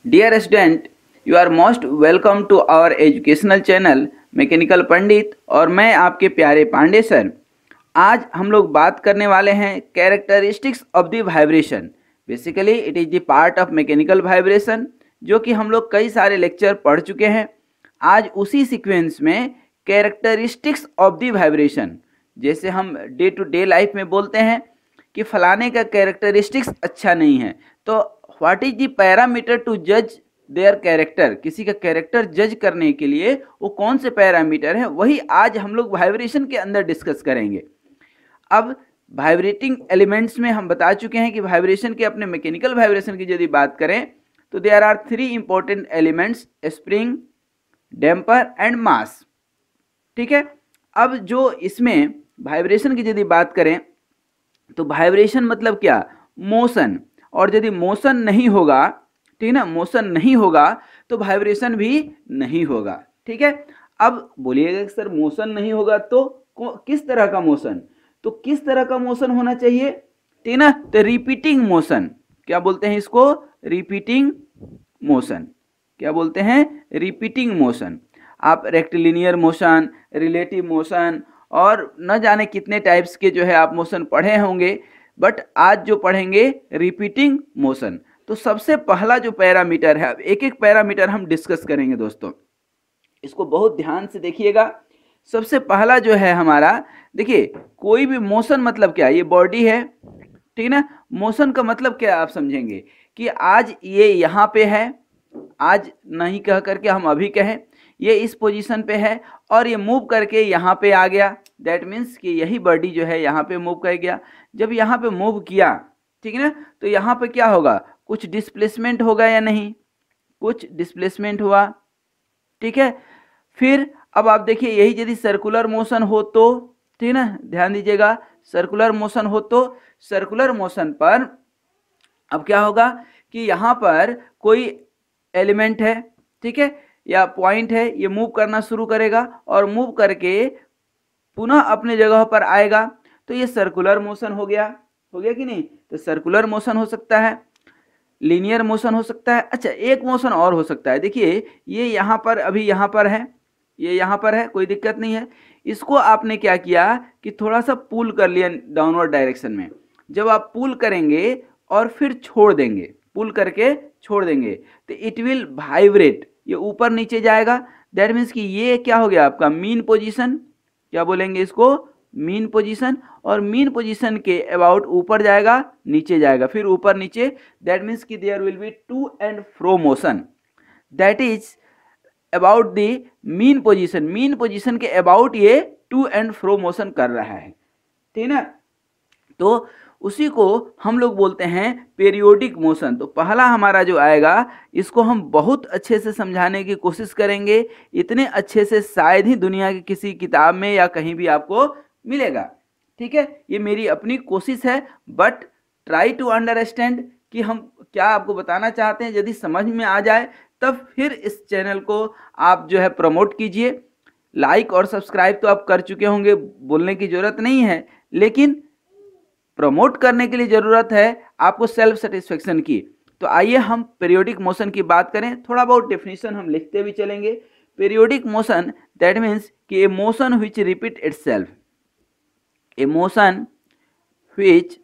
Dear student, you are most welcome to our educational channel mechanical Pandit और मैं आपके प्यारे पांडे सर। आज हम लोग बात करने वाले हैं characteristics of the vibration. Basically it is the part of mechanical vibration, जो कि हम लोग कई सारे लेक्चर पढ़ चुके हैं। आज उसी सीक्वेंस में कैरेक्टरिस्टिक्स ऑफ द वाइब्रेशन, जैसे हम डे टू डे लाइफ में बोलते हैं कि फलाने का कैरेक्टरिस्टिक्स अच्छा नहीं है, तो what is the parameter to जज देयर कैरेक्टर, किसी का कैरेक्टर जज करने के लिए वो कौन से पैरामीटर है, वही आज हम लोग वाइब्रेशन के अंदर डिस्कस करेंगे। अब वाइब्रेटिंग एलिमेंट्स में हम बता चुके हैं कि वाइब्रेशन के अपने मैकेनिकल वाइब्रेशन की यदि बात करें तो there are 3 important elements, spring, damper and mass. ठीक है। अब जो इसमें वाइब्रेशन की यदि बात करें तो वाइब्रेशन मतलब क्या, मोशन। और यदि मोशन नहीं होगा, ठीक है ना, मोशन नहीं होगा तो वाइब्रेशन भी नहीं होगा। ठीक है। अब बोलिएगा सर मोशन नहीं होगा तो किस तरह का मोशन, तो किस तरह का मोशन होना चाहिए, ठीक है ना, तो रिपीटिंग मोशन। क्या बोलते हैं इसको, रिपीटिंग मोशन। क्या बोलते हैं, रिपीटिंग मोशन। आप रेक्टिलिनियर मोशन, रिलेटिव मोशन और न जाने कितने टाइप्स के जो है आप मोशन पढ़े होंगे, बट आज जो पढ़ेंगे रिपीटिंग मोशन। तो सबसे पहला जो पैरामीटर है, एक एक पैरामीटर हम डिस्कस करेंगे दोस्तों, इसको बहुत ध्यान से देखिएगा। सबसे पहला जो है हमारा, देखिए कोई भी मोशन मतलब क्या, ये बॉडी है, ठीक है ना। मोशन का मतलब क्या आप समझेंगे कि आज ये यहाँ पे है, आज नहीं कह करके हम अभी कहें ये इस पोजीशन पे है और ये मूव करके यहाँ पे आ गया, दैट मीन्स कि यही बॉडी जो है यहाँ पे मूव कर गया। जब यहाँ पे मूव किया, ठीक है ना, तो यहाँ पे क्या होगा, कुछ डिस्प्लेसमेंट होगा या नहीं, कुछ डिस्प्लेसमेंट हुआ। ठीक है। फिर अब आप देखिए यही यदि सर्कुलर मोशन हो तो, ठीक है ना, ध्यान दीजिएगा, सर्कुलर मोशन हो तो सर्कुलर मोशन पर अब क्या होगा कि यहाँ पर कोई एलिमेंट है, ठीक है, या पॉइंट है, ये मूव करना शुरू करेगा और मूव करके पुनः अपने जगह पर आएगा, तो ये सर्कुलर मोशन हो गया कि नहीं। तो सर्कुलर मोशन हो सकता है, लीनियर मोशन हो सकता है। अच्छा, एक मोशन और हो सकता है, देखिए ये यहाँ पर, अभी यहाँ पर है, ये यहाँ पर है, कोई दिक्कत नहीं है। इसको आपने क्या किया कि थोड़ा सा पुल कर लिया डाउनवर्ड डायरेक्शन में। जब आप पुल करेंगे और फिर छोड़ देंगे, पुल करके छोड़ देंगे, तो इट विल वाइब्रेट, ये ऊपर नीचे जाएगा। दैट मीन्स कि ये क्या हो गया आपका मीन पोजीशन, क्या बोलेंगे इसको, मीन पोजीशन। और मीन पोजीशन के अबाउट ऊपर जाएगा नीचे जाएगा, फिर ऊपर नीचे। दैट मीन्स कि there will be to and fro motion, that is about the mean position. Mean position के अबाउट ये टू एंड फ्रो मोशन कर रहा है, ठीक है ना। तो उसी को हम लोग बोलते हैं पीरियोडिक मोशन। तो पहला हमारा जो आएगा, इसको हम बहुत अच्छे से समझाने की कोशिश करेंगे, इतने अच्छे से शायद ही दुनिया की किसी किताब में या कहीं भी आपको मिलेगा। ठीक है, ये मेरी अपनी कोशिश है, बट ट्राई टू अंडरस्टैंड कि हम क्या आपको बताना चाहते हैं। यदि समझ में आ जाए तब फिर इस चैनल को आप जो है प्रमोट कीजिए। लाइक और सब्सक्राइब तो आप कर चुके होंगे, बोलने की ज़रूरत नहीं है, लेकिन प्रमोट करने के लिए ज़रूरत है आपको सेल्फ सेटिस्फेक्शन की। तो आइए हम पीरियोडिक मोशन की बात करें। थोड़ा बहुत डेफिनेशन हम लिखते भी चलेंगे। पीरियोडिक मोशन दैट मीन्स कि a motion which repeat itself, a motion which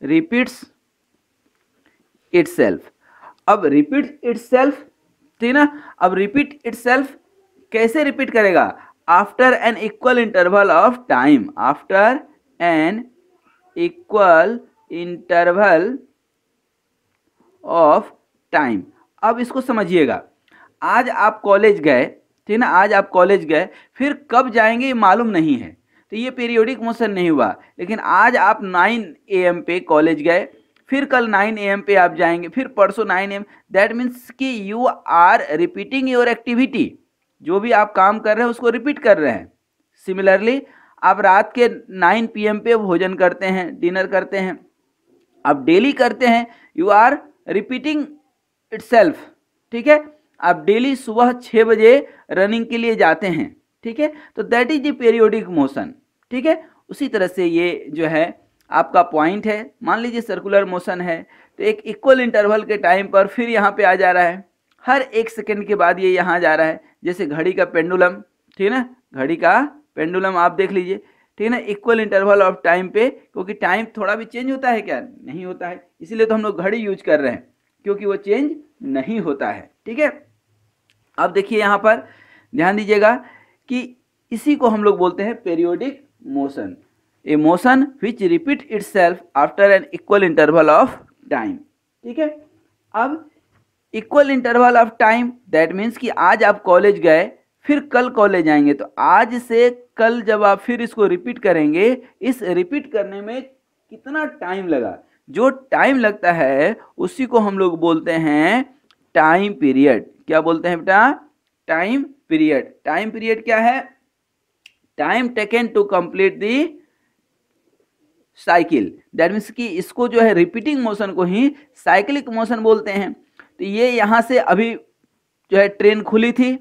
repeats itself. अब रिपीट इटसेल्फ, ठीक ना, अब रिपीट इटसेल्फ कैसे रिपीट करेगा, after an equal interval of time, after an equal interval of time. अब इसको समझिएगा, आज आप कॉलेज गए, ठीक ना, आज आप कॉलेज गए, फिर कब जाएंगे ये मालूम नहीं है, तो ये पीरियोडिक मोशन नहीं हुआ। लेकिन आज आप 9 AM पे कॉलेज गए, फिर कल 9 AM पे आप जाएंगे, फिर परसों 9 AM। दैट मीन्स कि you are repeating your activity, जो भी आप काम कर रहे हैं उसको रिपीट कर रहे हैं। सिमिलरली आप रात के 9 PM पे भोजन करते हैं, डिनर करते हैं, आप डेली करते हैं, यू आर रिपीटिंग इटसेल्फ। ठीक है, आप डेली सुबह 6 बजे रनिंग के लिए जाते हैं, ठीक है, तो that is the periodic motion. ठीक है, उसी तरह से ये जो है आपका पॉइंट है, मान लीजिए सर्कुलर मोशन है, तो एक इक्वल इंटरवल के टाइम पर फिर यहाँ पे आ जा रहा है, हर 1 सेकेंड के बाद ये यहाँ जा रहा है, जैसे घड़ी का पेंडुलम, ठीक है ना, घड़ी का पेंडुलम आप देख लीजिए, ठीक है ना, इक्वल इंटरवल ऑफ टाइम पे, क्योंकि टाइम थोड़ा भी चेंज होता है क्या, नहीं होता है, इसीलिए तो हम लोग घड़ी यूज कर रहे हैं, क्योंकि वो चेंज नहीं होता है, ठीक है। अब देखिए यहाँ पर ध्यान दीजिएगा कि इसी को हम लोग बोलते हैं periodic motion, a motion which repeat itself after an equal interval of time, ठीक है। अब equal interval of time that means कि आज आप कॉलेज गए, फिर कल कॉलेज आएंगे, तो आज से कल जब आप फिर इसको रिपीट करेंगे, इस रिपीट करने में कितना टाइम लगा, जो टाइम लगता है उसी को हम लोग बोलते हैं टाइम पीरियड। क्या बोलते हैं बेटा, टाइम पीरियड। टाइम पीरियड क्या है, time taken to complete the cycle, that means कि इसको जो है रिपीटिंग मोशन को ही साइक्लिक मोशन बोलते हैं। तो ये यहाँ से अभी जो है ट्रेन खुली थी,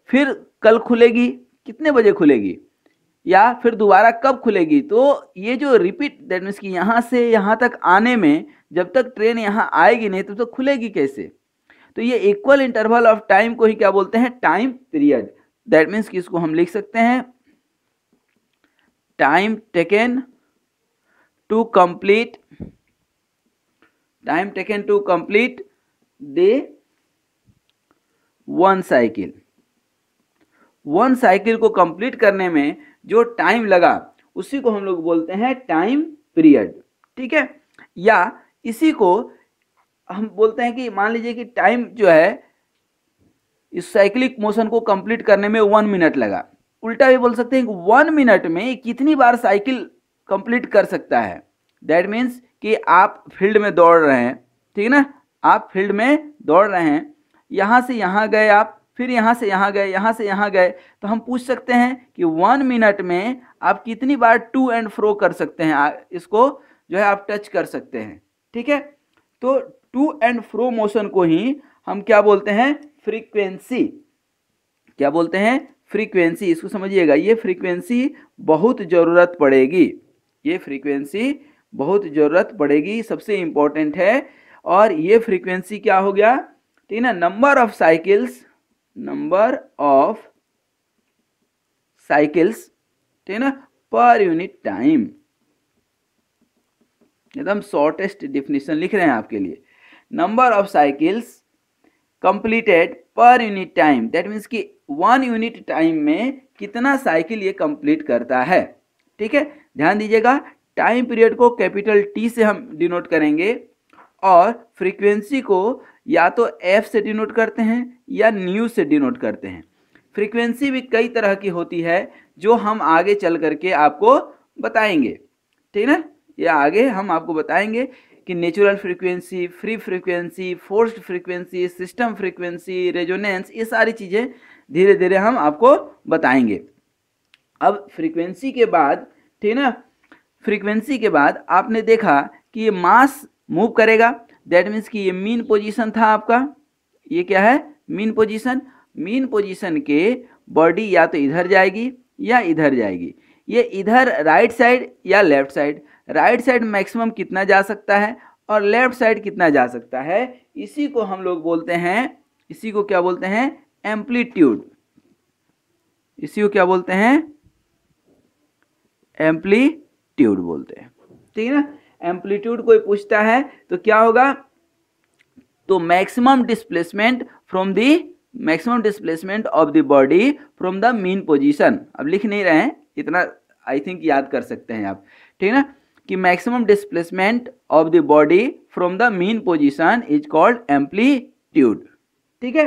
फिर कल खुलेगी, कितने बजे खुलेगी, या फिर दोबारा कब खुलेगी, तो ये जो रिपीट दैट मीन्स कि यहाँ से यहाँ तक आने में जब तक ट्रेन यहाँ आएगी नहीं तब तक खुलेगी कैसे, तो ये इक्वल इंटरवल ऑफ टाइम को ही क्या बोलते हैं, टाइम पीरियड। दैट मीन्स कि इसको हम लिख सकते हैं time taken to complete the one cycle. One cycle को कंप्लीट करने में जो टाइम लगा उसी को हम लोग बोलते हैं टाइम पीरियड, ठीक है। या इसी को हम बोलते हैं कि मान लीजिए कि टाइम जो है इस साइक्लिक मोशन को कंप्लीट करने में 1 मिनट लगा, उल्टा भी बोल सकते हैं कि 1 मिनट में कितनी बार साइकिल कंप्लीट कर सकता है। दैट मीन्स कि आप फील्ड में दौड़ रहे हैं, ठीक है ना, आप फील्ड में दौड़ रहे हैं, यहाँ से यहाँ गए आप, फिर यहाँ से यहाँ गए, यहाँ से यहाँ गए, तो हम पूछ सकते हैं कि 1 मिनट में आप कितनी बार टू एंड फ्रो कर सकते हैं, इसको जो है आप टच कर सकते हैं, ठीक है। तो टू एंड फ्रो मोशन को ही हम क्या बोलते हैं, फ्रीक्वेंसी। क्या बोलते हैं, फ्रीक्वेंसी। इसको समझिएगा, ये फ्रीक्वेंसी बहुत ज़रूरत पड़ेगी, ये फ्रीक्वेंसी बहुत ज़रूरत पड़ेगी, सबसे इम्पोर्टेंट है। और ये फ्रीक्वेंसी क्या हो गया, ठीक है ना, नंबर ऑफ साइकिल्स, ठीक है ना, पर यूनिट टाइम। एकदम शॉर्टेस्ट डेफिनेशन लिख रहे हैं आपके लिए, number of cycles completed per unit time, that means कि 1 यूनिट टाइम में कितना साइकिल ये कंप्लीट करता है, ठीक है। ध्यान दीजिएगा, टाइम पीरियड को कैपिटल टी से हम डिनोट करेंगे और फ्रीक्वेंसी को या तो एफ से डिनोट करते हैं या न्यू से डिनोट करते हैं। फ्रीक्वेंसी भी कई तरह की होती है जो हम आगे चल करके आपको बताएंगे, ठीक है ना, या आगे हम आपको बताएंगे कि natural frequency, free frequency, forced frequency, system frequency, resonance, ये सारी चीज़ें धीरे धीरे हम आपको बताएंगे। अब फ्रीक्वेंसी के बाद, ठीक है ना, फ्रीक्वेंसी के बाद आपने देखा कि ये मास मूव करेगा, दैट मीन्स कि ये मीन पोजीशन था आपका, ये क्या है, मीन पोजीशन। मीन पोजीशन के बॉडी या तो इधर जाएगी या इधर जाएगी, ये इधर राइट साइड या left side, right side maximum कितना जा सकता है और लेफ्ट साइड कितना जा सकता है, इसी को हम लोग बोलते हैं, इसी को क्या बोलते हैं, एम्पलीट्यूड। इसी को क्या बोलते हैं, एम्पलीट्यूड बोलते हैं, ठीक है ना। एम्पलीट्यूड कोई पूछता है तो क्या होगा, तो maximum displacement of the body from the mean position. अब लिख नहीं रहे हैं, इतना आई थिंक याद कर सकते हैं आप, ठीक है ना, कि maximum displacement of the body from the mean position is called amplitude, ठीक है।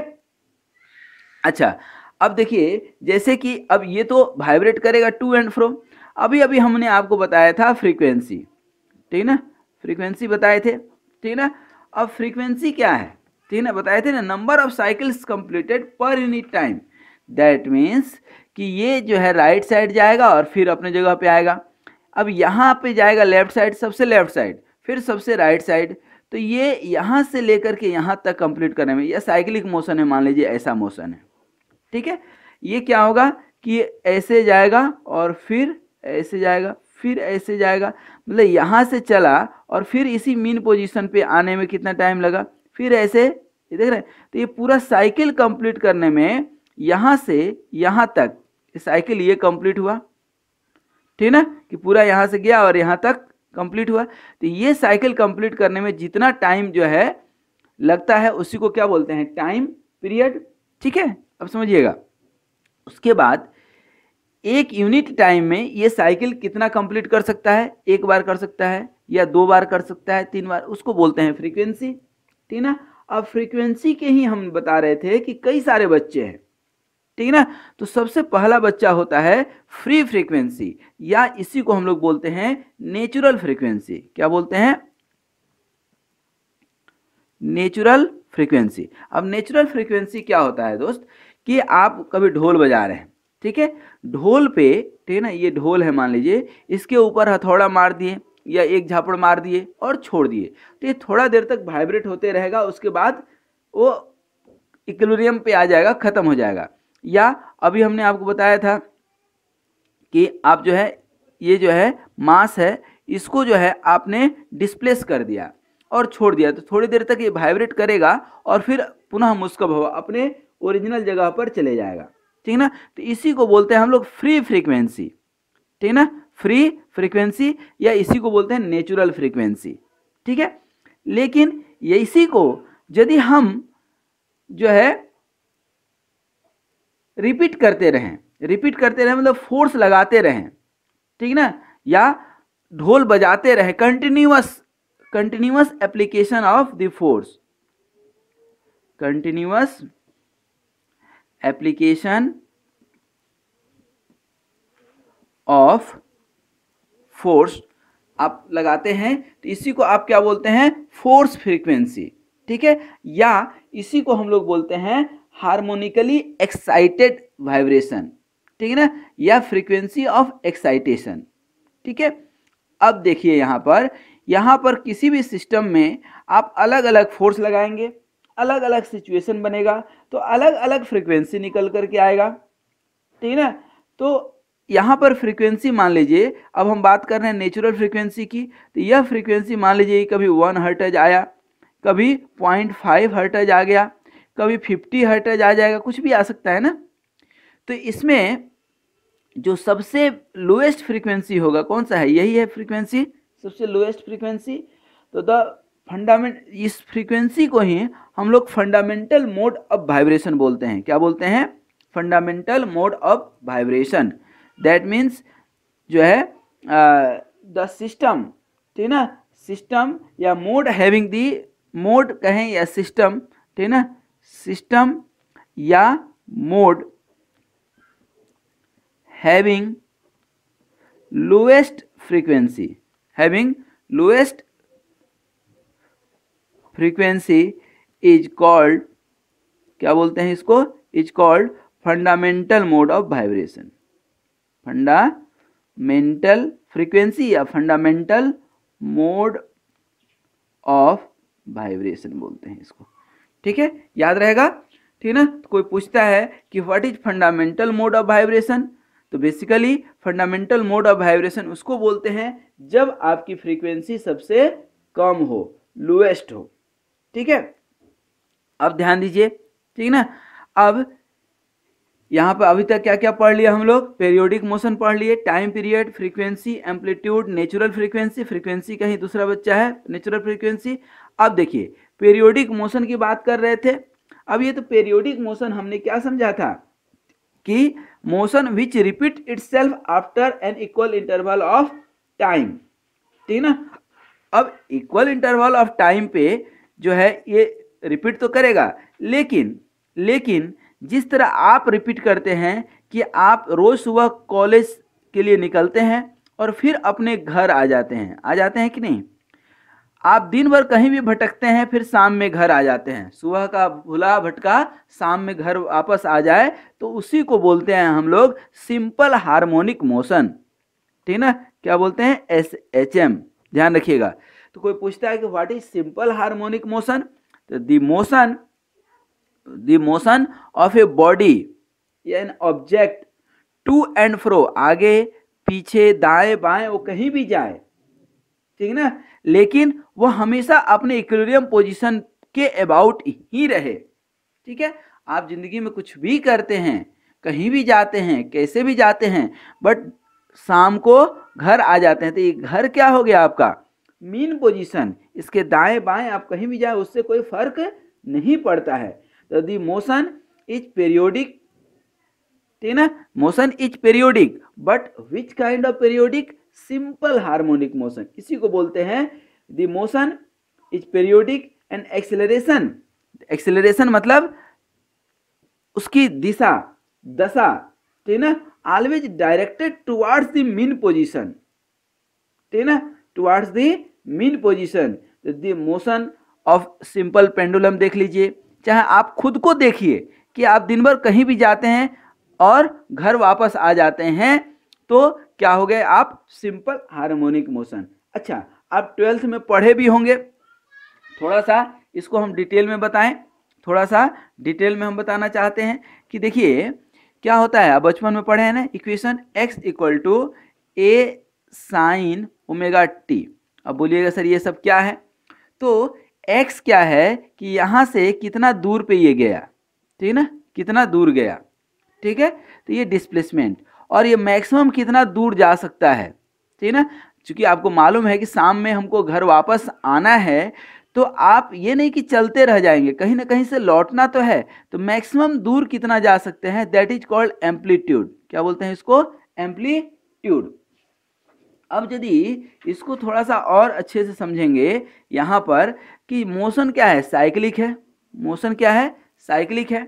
अच्छा, अब देखिए जैसे कि अब ये तो वाइब्रेट करेगा टू एंड फ्रो, अभी अभी हमने आपको बताया था फ्रीक्वेंसी, ठीक है ना, फ्रीक्वेंसी बताए थे, ठीक है ना। अब फ्रीक्वेंसी क्या है, ठीक है ना, बताए थे ना, number of cycles completed per unit time. That means कि ये जो है राइट साइड जाएगा और फिर अपने जगह पे आएगा, अब यहाँ पे जाएगा लेफ्ट साइड, सबसे लेफ्ट साइड, फिर सबसे राइट साइड, तो ये यहाँ से लेकर के यहाँ तक कंप्लीट करने में, यह साइक्लिक मोशन है, मान लीजिए ऐसा मोशन है, ठीक है। ये क्या होगा कि ऐसे जाएगा और फिर ऐसे जाएगा, फिर ऐसे जाएगा, मतलब यहाँ से चला और फिर इसी मीन पोजीशन पे आने में कितना टाइम लगा, फिर ऐसे, ये देख रहे हैं। तो ये पूरा साइकिल कंप्लीट करने में यहाँ से यहाँ तक साइकिल ये कंप्लीट हुआ, ठीक ना, कि पूरा यहाँ से गया और यहाँ तक कंप्लीट हुआ। तो ये साइकिल कंप्लीट करने में जितना टाइम जो है लगता है उसी को क्या बोलते हैं, टाइम पीरियड। ठीक है, अब समझिएगा। उसके बाद एक यूनिट टाइम में ये साइकिल कितना कंप्लीट कर सकता है, एक बार कर सकता है या 2 बार कर सकता है, 3 बार, उसको बोलते हैं फ्रीक्वेंसी। ठीक ना। अब फ्रीक्वेंसी के ही हम बता रहे थे कि कई सारे बच्चे हैं, ठीक ना। तो सबसे पहला बच्चा होता है फ्री फ्रीक्वेंसी, या इसी को हम लोग बोलते हैं नेचुरल फ्रीक्वेंसी। क्या बोलते हैं, नेचुरल फ्रीक्वेंसी। अब नेचुरल फ्रीक्वेंसी क्या होता है दोस्त, कि आप कभी ढोल बजा रहे हैं, ठीक है, ढोल पे, ठीक है ना, ये ढोल है मान लीजिए, इसके ऊपर हथौड़ा मार दिए या एक झापड़ मार दिए और छोड़ दिए, तो ये थोड़ा देर तक वाइब्रेट होते रहेगा, उसके बाद वो इक्विलिब्रियम पे आ जाएगा, खत्म हो जाएगा। या अभी हमने आपको बताया था कि आप जो है, ये जो है मास है, इसको जो है आपने डिस्प्लेस कर दिया और छोड़ दिया, तो थोड़ी देर तक ये वाइब्रेट करेगा और फिर पुनः मुस्कब होगा, अपने ओरिजिनल जगह पर चले जाएगा। ठीक ना। तो इसी को बोलते हैं हम लोग फ्री फ्रीक्वेंसी, ठीक ना, फ्री फ्रीक्वेंसी, या इसी को बोलते हैं नेचुरल फ्रीक्वेंसी। ठीक है। लेकिन ये इसी को यदि हम जो है रिपीट करते रहें मतलब फोर्स लगाते रहें, ठीक ना, या ढोल बजाते रहें, continuous application of the force, continuous application of force आप लगाते हैं, तो इसी को आप क्या बोलते हैं, फोर्स फ्रीक्वेंसी। ठीक है। या इसी को हम लोग बोलते हैं हार्मोनिकली एक्साइटेड वाइब्रेशन, ठीक है ना, या फ्रीक्वेंसी ऑफ एक्साइटेशन। ठीक है। अब देखिए यहाँ पर किसी भी सिस्टम में आप अलग अलग फोर्स लगाएंगे, अलग अलग सिचुएशन बनेगा, तो अलग अलग फ्रीक्वेंसी निकल करके आएगा, ठीक है ना। तो यहाँ पर फ्रीक्वेंसी मान लीजिए, अब हम बात कर रहे हैं नेचुरल फ्रीक्वेंसी की, तो यह फ्रीक्वेंसी मान लीजिए कभी 1 हर्ट्ज आया, कभी 0.5 हर्ट्ज आ गया, कभी 50 हर्ट्ज आ जाएगा, कुछ भी आ सकता है ना। तो इसमें जो सबसे लोएस्ट फ्रीक्वेंसी होगा कौन सा है, यही है फ्रीक्वेंसी, सबसे लोएस्ट फ्रीक्वेंसी। तो द फंडामेंट, इस फ्रीक्वेंसी को ही हम लोग फंडामेंटल मोड ऑफ वाइब्रेशन बोलते हैं। क्या बोलते हैं, fundamental mode of vibration. That means जो है द सिस्टम, ठीक ना, सिस्टम या मोड हैविंग दी, मोड कहें या सिस्टम, ठीक ना, सिस्टम या mode having lowest frequency, having lowest frequency is called, क्या बोलते हैं इसको, is called fundamental mode of vibration. Fundamental frequency या फंडामेंटल मोड ऑफ वाइब्रेशन बोलते हैं इसको। ठीक है, याद रहेगा, ठीक ना। तो कोई पूछता है कि what is fundamental mode of vibration, तो basically fundamental mode of vibration उसको बोलते हैं जब आपकी फ्रीक्वेंसी सबसे कम हो, लोएस्ट हो। ठीक है, अब ध्यान दीजिए, ठीक ना। अब यहाँ पर अभी तक क्या क्या पढ़ लिया हम लोग, पेरियोडिक मोशन पढ़ लिए, time period, frequency, amplitude, natural frequency, frequency का ही दूसरा बच्चा है नेचुरल फ्रीक्वेंसी। अब देखिए पेरियोडिक मोशन की बात कर रहे थे। अब ये तो पेरियोडिक मोशन हमने क्या समझा था कि motion which repeat itself after an equal interval of time, ठीक ना। अब इक्वल इंटरवल ऑफ टाइम पे जो है ये रिपीट तो करेगा, लेकिन जिस तरह आप रिपीट करते हैं कि आप रोज सुबह कॉलेज के लिए निकलते हैं और फिर अपने घर आ जाते हैं कि नहीं, आप दिन भर कहीं भी भटकते हैं, फिर शाम में घर आ जाते हैं, सुबह का भूला भटका शाम में घर वापस आ जाए, तो उसी को बोलते हैं हम लोग सिंपल हार्मोनिक मोशन, ठीक ना। क्या बोलते हैं, SHM, ध्यान रखिएगा। तो कोई पूछता है कि what is simple harmonic motion, तो the motion of a body या an object to and fro, आगे पीछे दाएं बाएं वो कहीं भी जाए, ठीक है ना, लेकिन वो हमेशा अपने इक्विलिब्रियम पोजीशन के अबाउट ही रहे। ठीक है, आप जिंदगी में कुछ भी करते हैं, कहीं भी जाते हैं, कैसे भी जाते हैं, बट शाम को घर आ जाते हैं, तो ये घर क्या हो गया आपका मीन पोजीशन। इसके दाएं बाएं आप कहीं भी जाए उससे कोई फर्क नहीं पड़ता है। तो दी मोशन इज पेरियोडिक, ठीक है ना, motion is periodic, but which kind of periodic, simple harmonic motion, इसी को बोलते हैं the motion is periodic and acceleration. Acceleration मतलब उसकी दिशा, दशा, ठीक है ना, always directed towards the mean position, ठीक है ना, towards the mean position. The motion of simple pendulum देख लीजिए, चाहे आप खुद को देखिए कि आप दिन भर कहीं भी जाते हैं और घर वापस आ जाते हैं, तो क्या हो गए आप सिंपल हार्मोनिक मोशन। अच्छा, आप 12th में पढ़े भी होंगे, थोड़ा सा इसको हम डिटेल में बताएं, थोड़ा सा डिटेल में हम बताना चाहते हैं कि देखिए क्या होता है। आप बचपन में पढ़े हैं ना, equation x equal to A sine omega T. अब बोलिएगा सर ये सब क्या है, तो x क्या है कि यहाँ से कितना दूर पे ये गया, ठीक है ना, कितना दूर गया, ठीक है, तो ये डिस्प्लेसमेंट, और ये मैक्सिमम कितना दूर जा सकता है, ठीक है ना, क्योंकि आपको मालूम है कि शाम में हमको घर वापस आना है, तो आप ये नहीं कि चलते रह जाएंगे, कहीं ना कहीं से लौटना तो है, तो मैक्सिमम दूर कितना जा सकते हैं, दैट इज कॉल्ड एम्पलीट्यूड। क्या बोलते हैं इसको, एम्पलीट्यूड। अब यदि इसको थोड़ा सा और अच्छे से समझेंगे यहाँ पर कि मोशन क्या है, साइक्लिक है, मोशन क्या है, साइक्लिक है।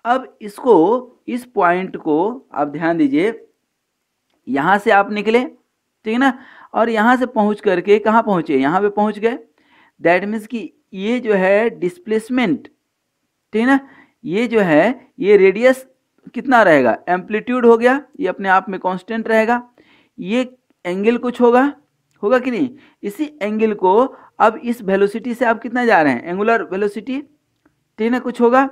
अब इसको, इस पॉइंट को आप ध्यान दीजिए, यहाँ से आप निकले, ठीक है ना, और यहाँ से पहुँच करके कहाँ पहुँचे, यहाँ पे पहुँच गए, दैट मीन्स कि ये जो है डिस्प्लेसमेंट, ठीक है ना, ये जो है ये रेडियस कितना रहेगा, एम्पलीट्यूड हो गया, ये अपने आप में कांस्टेंट रहेगा, ये एंगल कुछ होगा, होगा कि नहीं, इसी एंगल को अब इस वेलोसिटी से आप कितना जा रहे हैं, एंगुलर वेलोसिटी, ठीक है ना, कुछ होगा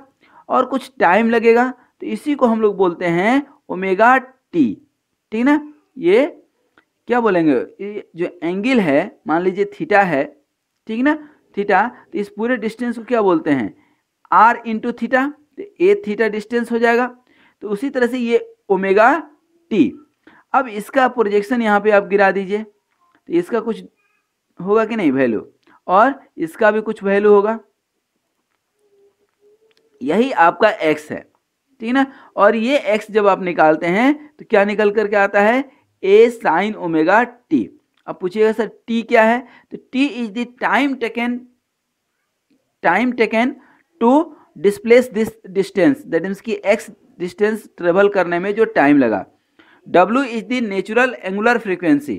और कुछ टाइम लगेगा, तो इसी को हम लोग बोलते हैं ओमेगा टी, ठीक ना। ये क्या बोलेंगे, ये जो एंगल है मान लीजिए थीटा है, ठीक ना, थीटा, तो इस पूरे डिस्टेंस को क्या बोलते हैं, आर इंटू थीटा, तो ए थीटा डिस्टेंस हो जाएगा। तो उसी तरह से ये ओमेगा टी, अब इसका प्रोजेक्शन यहाँ पे आप गिरा दीजिए, तो इसका कुछ होगा कि नहीं वैल्यू, और इसका भी कुछ वैल्यू होगा, यही आपका x है, ठीक ना। और ये x जब आप निकालते हैं तो क्या निकल करके आता है, a साइन ओमेगा टी। अब पूछिएगा सर t क्या है, तो t is the time taken to displace this distance, that means कि x डिस्टेंस ट्रेवल करने में जो टाइम लगा। w is the natural angular frequency,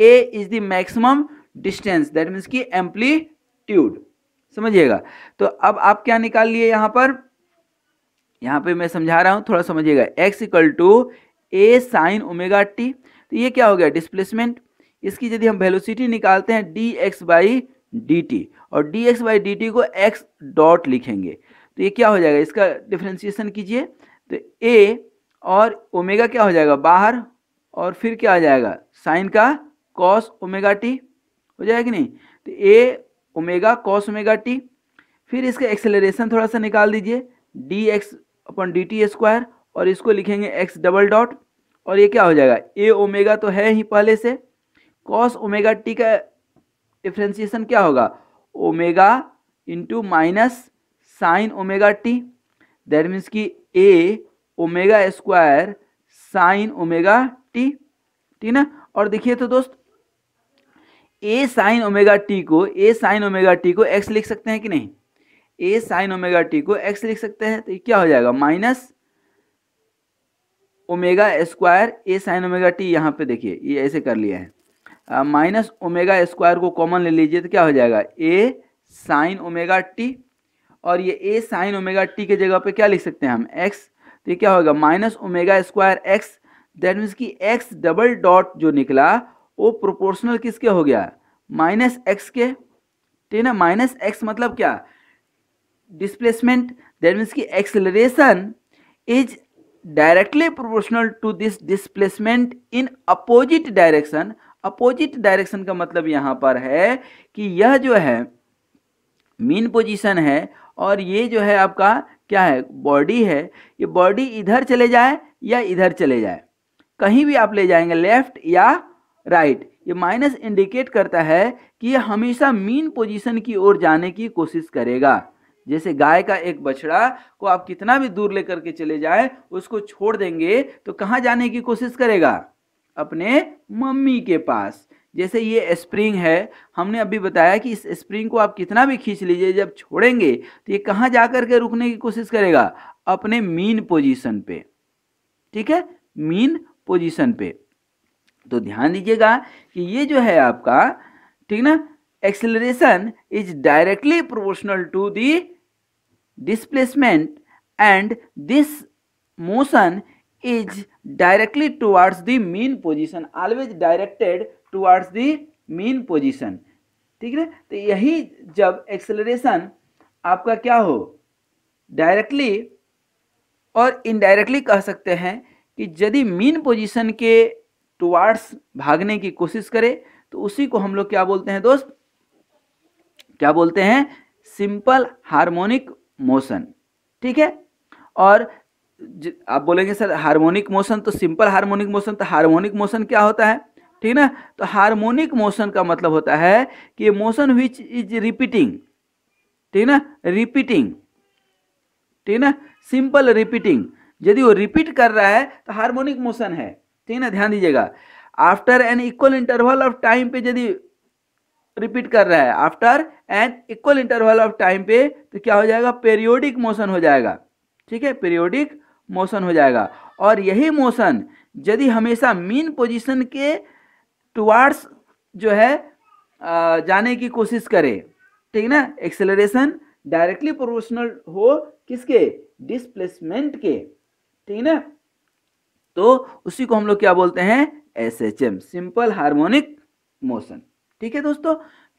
a is the maximum distance, that means कि एम्पलीट्यूड, समझिएगा। तो अब आप क्या निकाल लिए यहाँ पर, यहाँ पे मैं समझा रहा हूँ थोड़ा समझिएगा, x equal to A sine omega t, तो ये क्या हो गया डिस्प्लेसमेंट। इसकी यदि हम वेलोसिटी निकालते हैं D X by D T, और D X by D T को x डॉट लिखेंगे, तो ये क्या हो जाएगा, इसका डिफ्रेंशिएशन कीजिए, तो a और ओमेगा क्या हो जाएगा बाहर, और फिर क्या आ जाएगा साइन का कॉस ओमेगा टी हो जाएगा कि नहीं, तो a omega cos omega T, फिर इसका एक्सेलरेशन थोड़ा सा निकाल दीजिए, D x upon D T square, और इसको लिखेंगे x डबल डॉट, और ये क्या हो जाएगा a ओमेगा तो है ही पहले से, कॉस ओमेगा टी का डिफ्रेंशिएशन क्या होगा omega into minus sign omega T, that means कि a omega square sine omega T, ठीक ना। और देखिए तो दोस्त a साइन ओमेगा टी को x लिख सकते हैं कि नहीं, a साइन ओमेगा टी को x लिख सकते हैं, तो ये क्या हो जाएगा minus omega square a sine omega T, यहाँ पे देखिए ये ऐसे कर लिया है, माइनस ओमेगा स्क्वायर को कॉमन ले लीजिए, तो क्या हो जाएगा a साइन ओमेगा टी, और ये a साइन ओमेगा टी के जगह पे क्या लिख सकते हैं हम x, तो ये क्या होगा minus omega square x, that means कि x डबल डॉट जो निकला वो प्रोपोर्शनल किसके हो गया माइनस x के, ठीक है ना। माइनस x मतलब क्या डिस्प्लेसमेंट, दैट मीन्स कि acceleration is directly proportional to this displacement in opposite direction. Opposite direction का मतलब यहाँ पर है कि यह जो है मीन पोजीशन है और ये जो है आपका क्या है, बॉडी है। ये बॉडी इधर चले जाए या इधर चले जाए, कहीं भी आप ले जाएंगे, लेफ्ट या राइट, ये माइनस इंडिकेट करता है कि ये हमेशा मीन पोजीशन की ओर जाने की कोशिश करेगा। जैसे गाय का एक बछड़ा को आप कितना भी दूर लेकर के चले जाए, उसको छोड़ देंगे तो कहाँ जाने की कोशिश करेगा, अपने मम्मी के पास। जैसे ये स्प्रिंग है, हमने अभी बताया कि इस स्प्रिंग को आप कितना भी खींच लीजिए, जब छोड़ेंगे तो ये कहाँ जाकर के रुकने की कोशिश करेगा, अपने मीन पोजीशन पे। ठीक है, मीन पोजीशन पे। तो ध्यान दीजिएगा कि ये जो है आपका, ठीक ना, acceleration is directly proportional to the displacement and this motion is directly towards the mean position, always directed towards the mean position। ठीक है, तो यही जब एक्सेलरेशन आपका क्या हो, डायरेक्टली और इनडायरेक्टली कह सकते हैं कि यदि मीन पोजीशन के टुवार्ड्स भागने की कोशिश करे तो उसी को हम लोग क्या बोलते हैं दोस्त, क्या बोलते हैं, सिंपल हार्मोनिक मोशन। ठीक है, और आप बोलेंगे सर हार्मोनिक मोशन तो सिंपल हार्मोनिक मोशन, तो हार्मोनिक मोशन क्या होता है, ठीक ना। तो हार्मोनिक मोशन का मतलब होता है कि ये मोशन विच इज रिपीटिंग, ठीक ना, रिपीटिंग, ठीक ना, सिंपल रिपीटिंग। यदि वो रिपीट कर रहा है तो हार्मोनिक मोशन है, ठीक ना। ध्यान दीजिएगा, after an equal interval of time पे यदि रिपीट कर रहा है, after an equal interval of time पे, तो क्या हो जाएगा, पेरियोडिक मोशन हो जाएगा। ठीक है, पेरियोडिक मोशन हो जाएगा। और यही मोशन यदि हमेशा मीन पोजीशन के टुवार्ड्स जो है जाने की कोशिश करे, ठीक ना, एक्सेलरेशन डायरेक्टली प्रोपोर्शनल हो किसके, डिस्प्लेसमेंट के, ठीक ना, तो उसी को हम लोग क्या बोलते हैं, एसएचएम, सिंपल हार्मोनिक मोशन। ठीक है दोस्तों,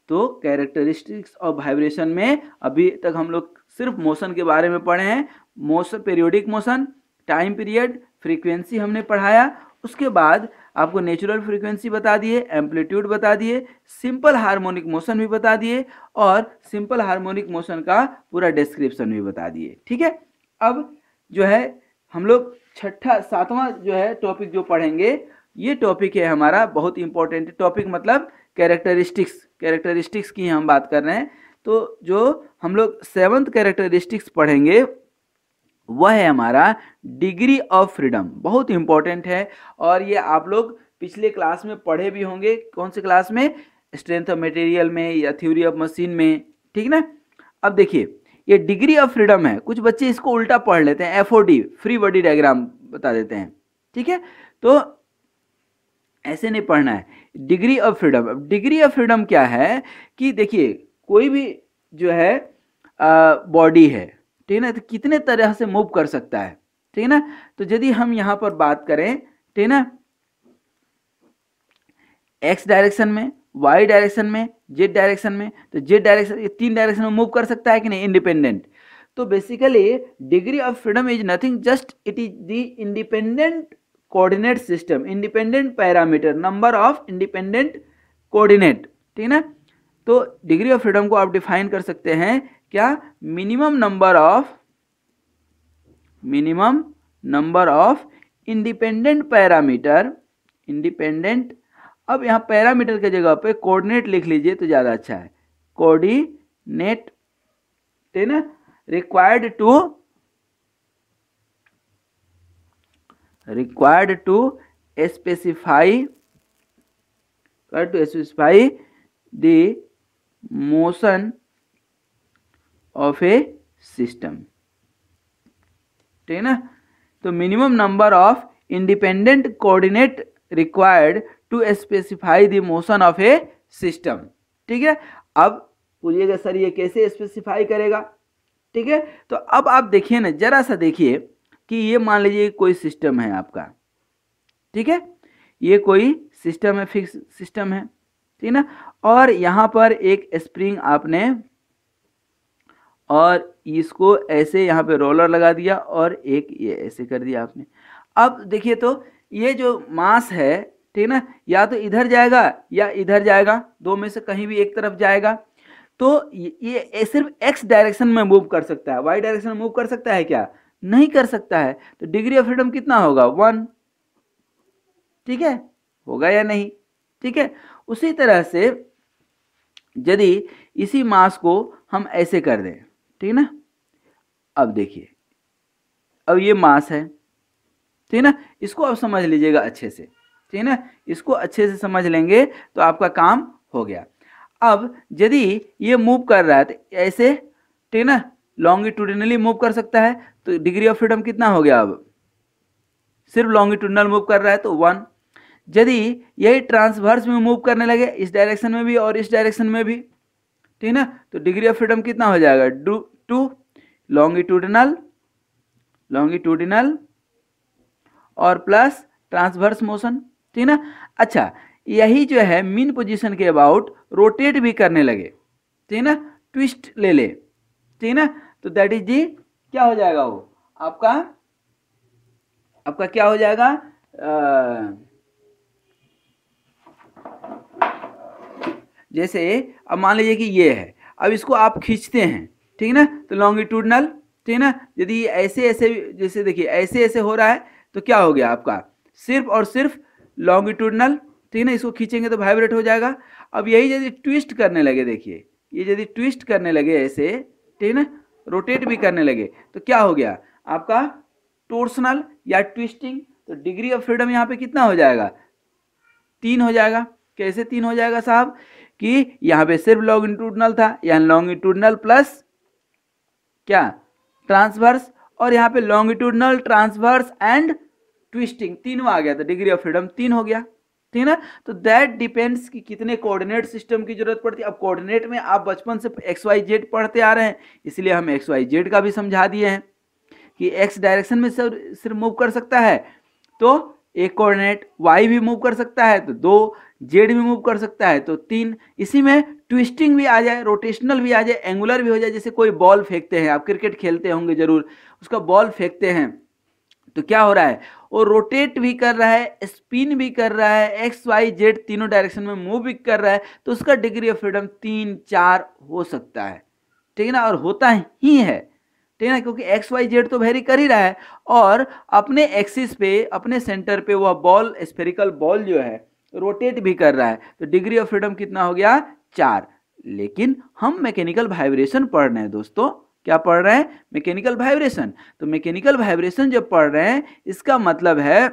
तो कैरेक्टरिस्टिक्स ऑफ वाइब्रेशन में अभी तक हम लोग सिर्फ मोशन के बारे में पढ़े हैं। Motion, periodic motion, time period, frequency हमने पढ़ाया। उसके बाद आपको नेचुरल फ्रीक्वेंसी बता दिए, एम्पलीट्यूड बता दिए, सिंपल हार्मोनिक मोशन भी बता दिए और सिंपल हार्मोनिक मोशन का पूरा डिस्क्रिप्शन भी बता दिए। ठीक है, अब जो है हम लोग छठा सातवां जो है टॉपिक जो पढ़ेंगे, ये टॉपिक है हमारा बहुत इंपॉर्टेंट टॉपिक, मतलब कैरेक्टरिस्टिक्स, कैरेक्टरिस्टिक्स की हम बात कर रहे हैं। तो जो हम लोग सेवंथ कैरेक्टरिस्टिक्स पढ़ेंगे वह है हमारा डिग्री ऑफ फ्रीडम, बहुत इंपॉर्टेंट है। और ये आप लोग पिछले क्लास में पढ़े भी होंगे, कौन से क्लास में, स्ट्रेंथ ऑफ मटेरियल में या थ्योरी ऑफ मशीन में, ठीक ना। अब देखिए ये डिग्री ऑफ फ्रीडम है, कुछ बच्चे इसको उल्टा पढ़ लेते हैं, एफओडी, फ्री बॉडी डायग्राम बता देते हैं। ठीक है, तो ऐसे नहीं पढ़ना है, डिग्री ऑफ फ्रीडम। अब डिग्री ऑफ फ्रीडम क्या है कि देखिए कोई भी जो है बॉडी है, ठीक है ना, तो कितने तरह से मूव कर सकता है, ठीक है ना। तो यदि हम यहाँ पर बात करें, ठीक है ना, एक्स डायरेक्शन में, वाई डायरेक्शन में, जेड डायरेक्शन में, तो जेड डायरेक्शन, ये तीन डायरेक्शन में मूव कर सकता है कि नहीं, इंडिपेंडेंट। तो basically degree of freedom is nothing, just it is the independent coordinate system, independent parameter, number of independent coordinate, ठीक है ना। तो डिग्री ऑफ फ्रीडम को आप डिफाइन कर सकते हैं क्या, minimum number of independent parameter, independent, अब यहाँ पैरामीटर के जगह पे कोऑर्डिनेट लिख लीजिए तो ज़्यादा अच्छा है, कोऑर्डिनेट, ठीक है ना, required to specify the motion of a system, ठीक है ना। तो minimum number of independent coordinate required to specify the motion of a system, ठीक है। अब पूछिएगा सर ये कैसे स्पेसिफाई करेगा, ठीक है। तो अब आप देखिए ना, जरा सा देखिए कि ये मान लीजिए कोई सिस्टम है आपका, ठीक है, ये कोई सिस्टम है, फिक्स सिस्टम है, ठीक है ना, और यहाँ पर एक स्प्रिंग आपने और इसको ऐसे यहाँ पे रोलर लगा दिया और एक ये ऐसे कर दिया आपने। अब देखिए तो ये जो मास है, ठीक ना, या तो इधर जाएगा या इधर जाएगा, दो में से कहीं भी एक तरफ जाएगा। तो ये सिर्फ एक्स डायरेक्शन में मूव कर सकता है, वाई डायरेक्शन में मूव कर सकता है क्या? नहीं कर सकता है। तो डिग्री ऑफ फ्रीडम कितना होगा? 1। ठीक है, होगा या नहीं? ठीक है। उसी तरह से यदि इसी मास को हम ऐसे कर दें, ठीक ना, अब देखिए, अब ये मास है, ठीक ना, इसको अब समझ लीजिएगा अच्छे से, ठीक ना, इसको अच्छे से समझ लेंगे तो आपका काम हो गया। अब यदि ये मूव कर रहा है तो ऐसे, ठीक ना, लॉन्गिट्यूडिनली मूव कर सकता है, तो डिग्री ऑफ फ्रीडम कितना हो गया? अब सिर्फ लॉन्गिट्यूडिनल मूव कर रहा है तो 1। यदि यही ट्रांसवर्स में मूव करने लगे, इस डायरेक्शन में भी और इस डायरेक्शन में भी, ठीक ना, तो डिग्री ऑफ फ्रीडम कितना हो जाएगा? 2 लॉन्गिट्यूडिनल और प्लस ट्रांसवर्स मोशन, ठीक ना। अच्छा, यही जो है मीन पोजीशन के अबाउट रोटेट भी करने लगे, ठीक ना, ट्विस्ट ले ले, ठीक ना, तो दैट इज जी क्या हो जाएगा? वो आपका क्या हो जाएगा? जैसे अब मान लीजिए कि ये है, अब इसको आप खींचते हैं, ठीक ना, तो लॉन्गिट्यूडनल, ठीक ना, यदि ऐसे ऐसे, जैसे देखिए ऐसे ऐसे हो रहा है तो क्या हो गया आपका? सिर्फ और सिर्फ लॉन्गिट्यूडनल, ठीक ना, इसको खींचेंगे तो वाइब्रेट हो जाएगा। अब यही यदि ट्विस्ट करने लगे, देखिए ये यदि ट्विस्ट करने लगे ऐसे, ठीक ना, रोटेट भी करने लगे तो क्या हो गया आपका? टोर्सनल या ट्विस्टिंग। तो डिग्री ऑफ फ्रीडम यहाँ पे कितना हो जाएगा? 3 हो जाएगा। कैसे 3 हो जाएगा साहब? कि यहाँ पे सिर्फ लॉन्गिट्यूडनल था, यहाँ लॉन्गिट्यूडनल प्लस क्या? ट्रांसवर्स, और यहाँ पे लॉन्गिट्यूडनल, ट्रांसवर्स एंड ट्विस्टिंग, तीनों आ गया, तो डिग्री ऑफ फ्रीडम 3 हो गया, ठीक ना। तो दैट डिपेंड्स कि कितने कोऑर्डिनेट सिस्टम की जरूरत पड़ती है। अब कोऑर्डिनेट में आप बचपन से XYZ पढ़ते आ रहे हैं, इसलिए हम XYZ का भी समझा दिए हैं कि एक्स डायरेक्शन में सिर्फ मूव कर सकता है तो एक कोऑर्डिनेट, वाई भी मूव कर सकता है तो 2, जेड भी मूव कर सकता है तो 3। इसी में ट्विस्टिंग भी आ जाए, रोटेशनल भी आ जाए, एंगुलर भी हो जाए। जैसे कोई बॉल फेंकते हैं, आप क्रिकेट खेलते होंगे जरूर, उसका बॉल फेंकते हैं तो क्या हो रहा है? वो रोटेट भी कर रहा है, स्पिन भी कर रहा है, XYZ तीनों डायरेक्शन में मूव भी कर रहा है, तो उसका डिग्री ऑफ फ्रीडम 3, 4 हो सकता है, ठीक है ना, और होता ही है, ठीक है ना, क्योंकि XYZ तो वेरी कर ही रहा है और अपने एक्सिस पे, अपने सेंटर पे वह बॉल, स्फेरिकल बॉल जो है रोटेट भी कर रहा है, तो डिग्री ऑफ फ्रीडम कितना हो गया? 4। लेकिन हम मैकेनिकल वाइब्रेशन पढ़ रहे हैं दोस्तों, क्या पढ़ रहे हैं? Mechanical vibration. तो मैकेनिकल वाइब्रेशन जब पढ़ रहे हैं, इसका मतलब है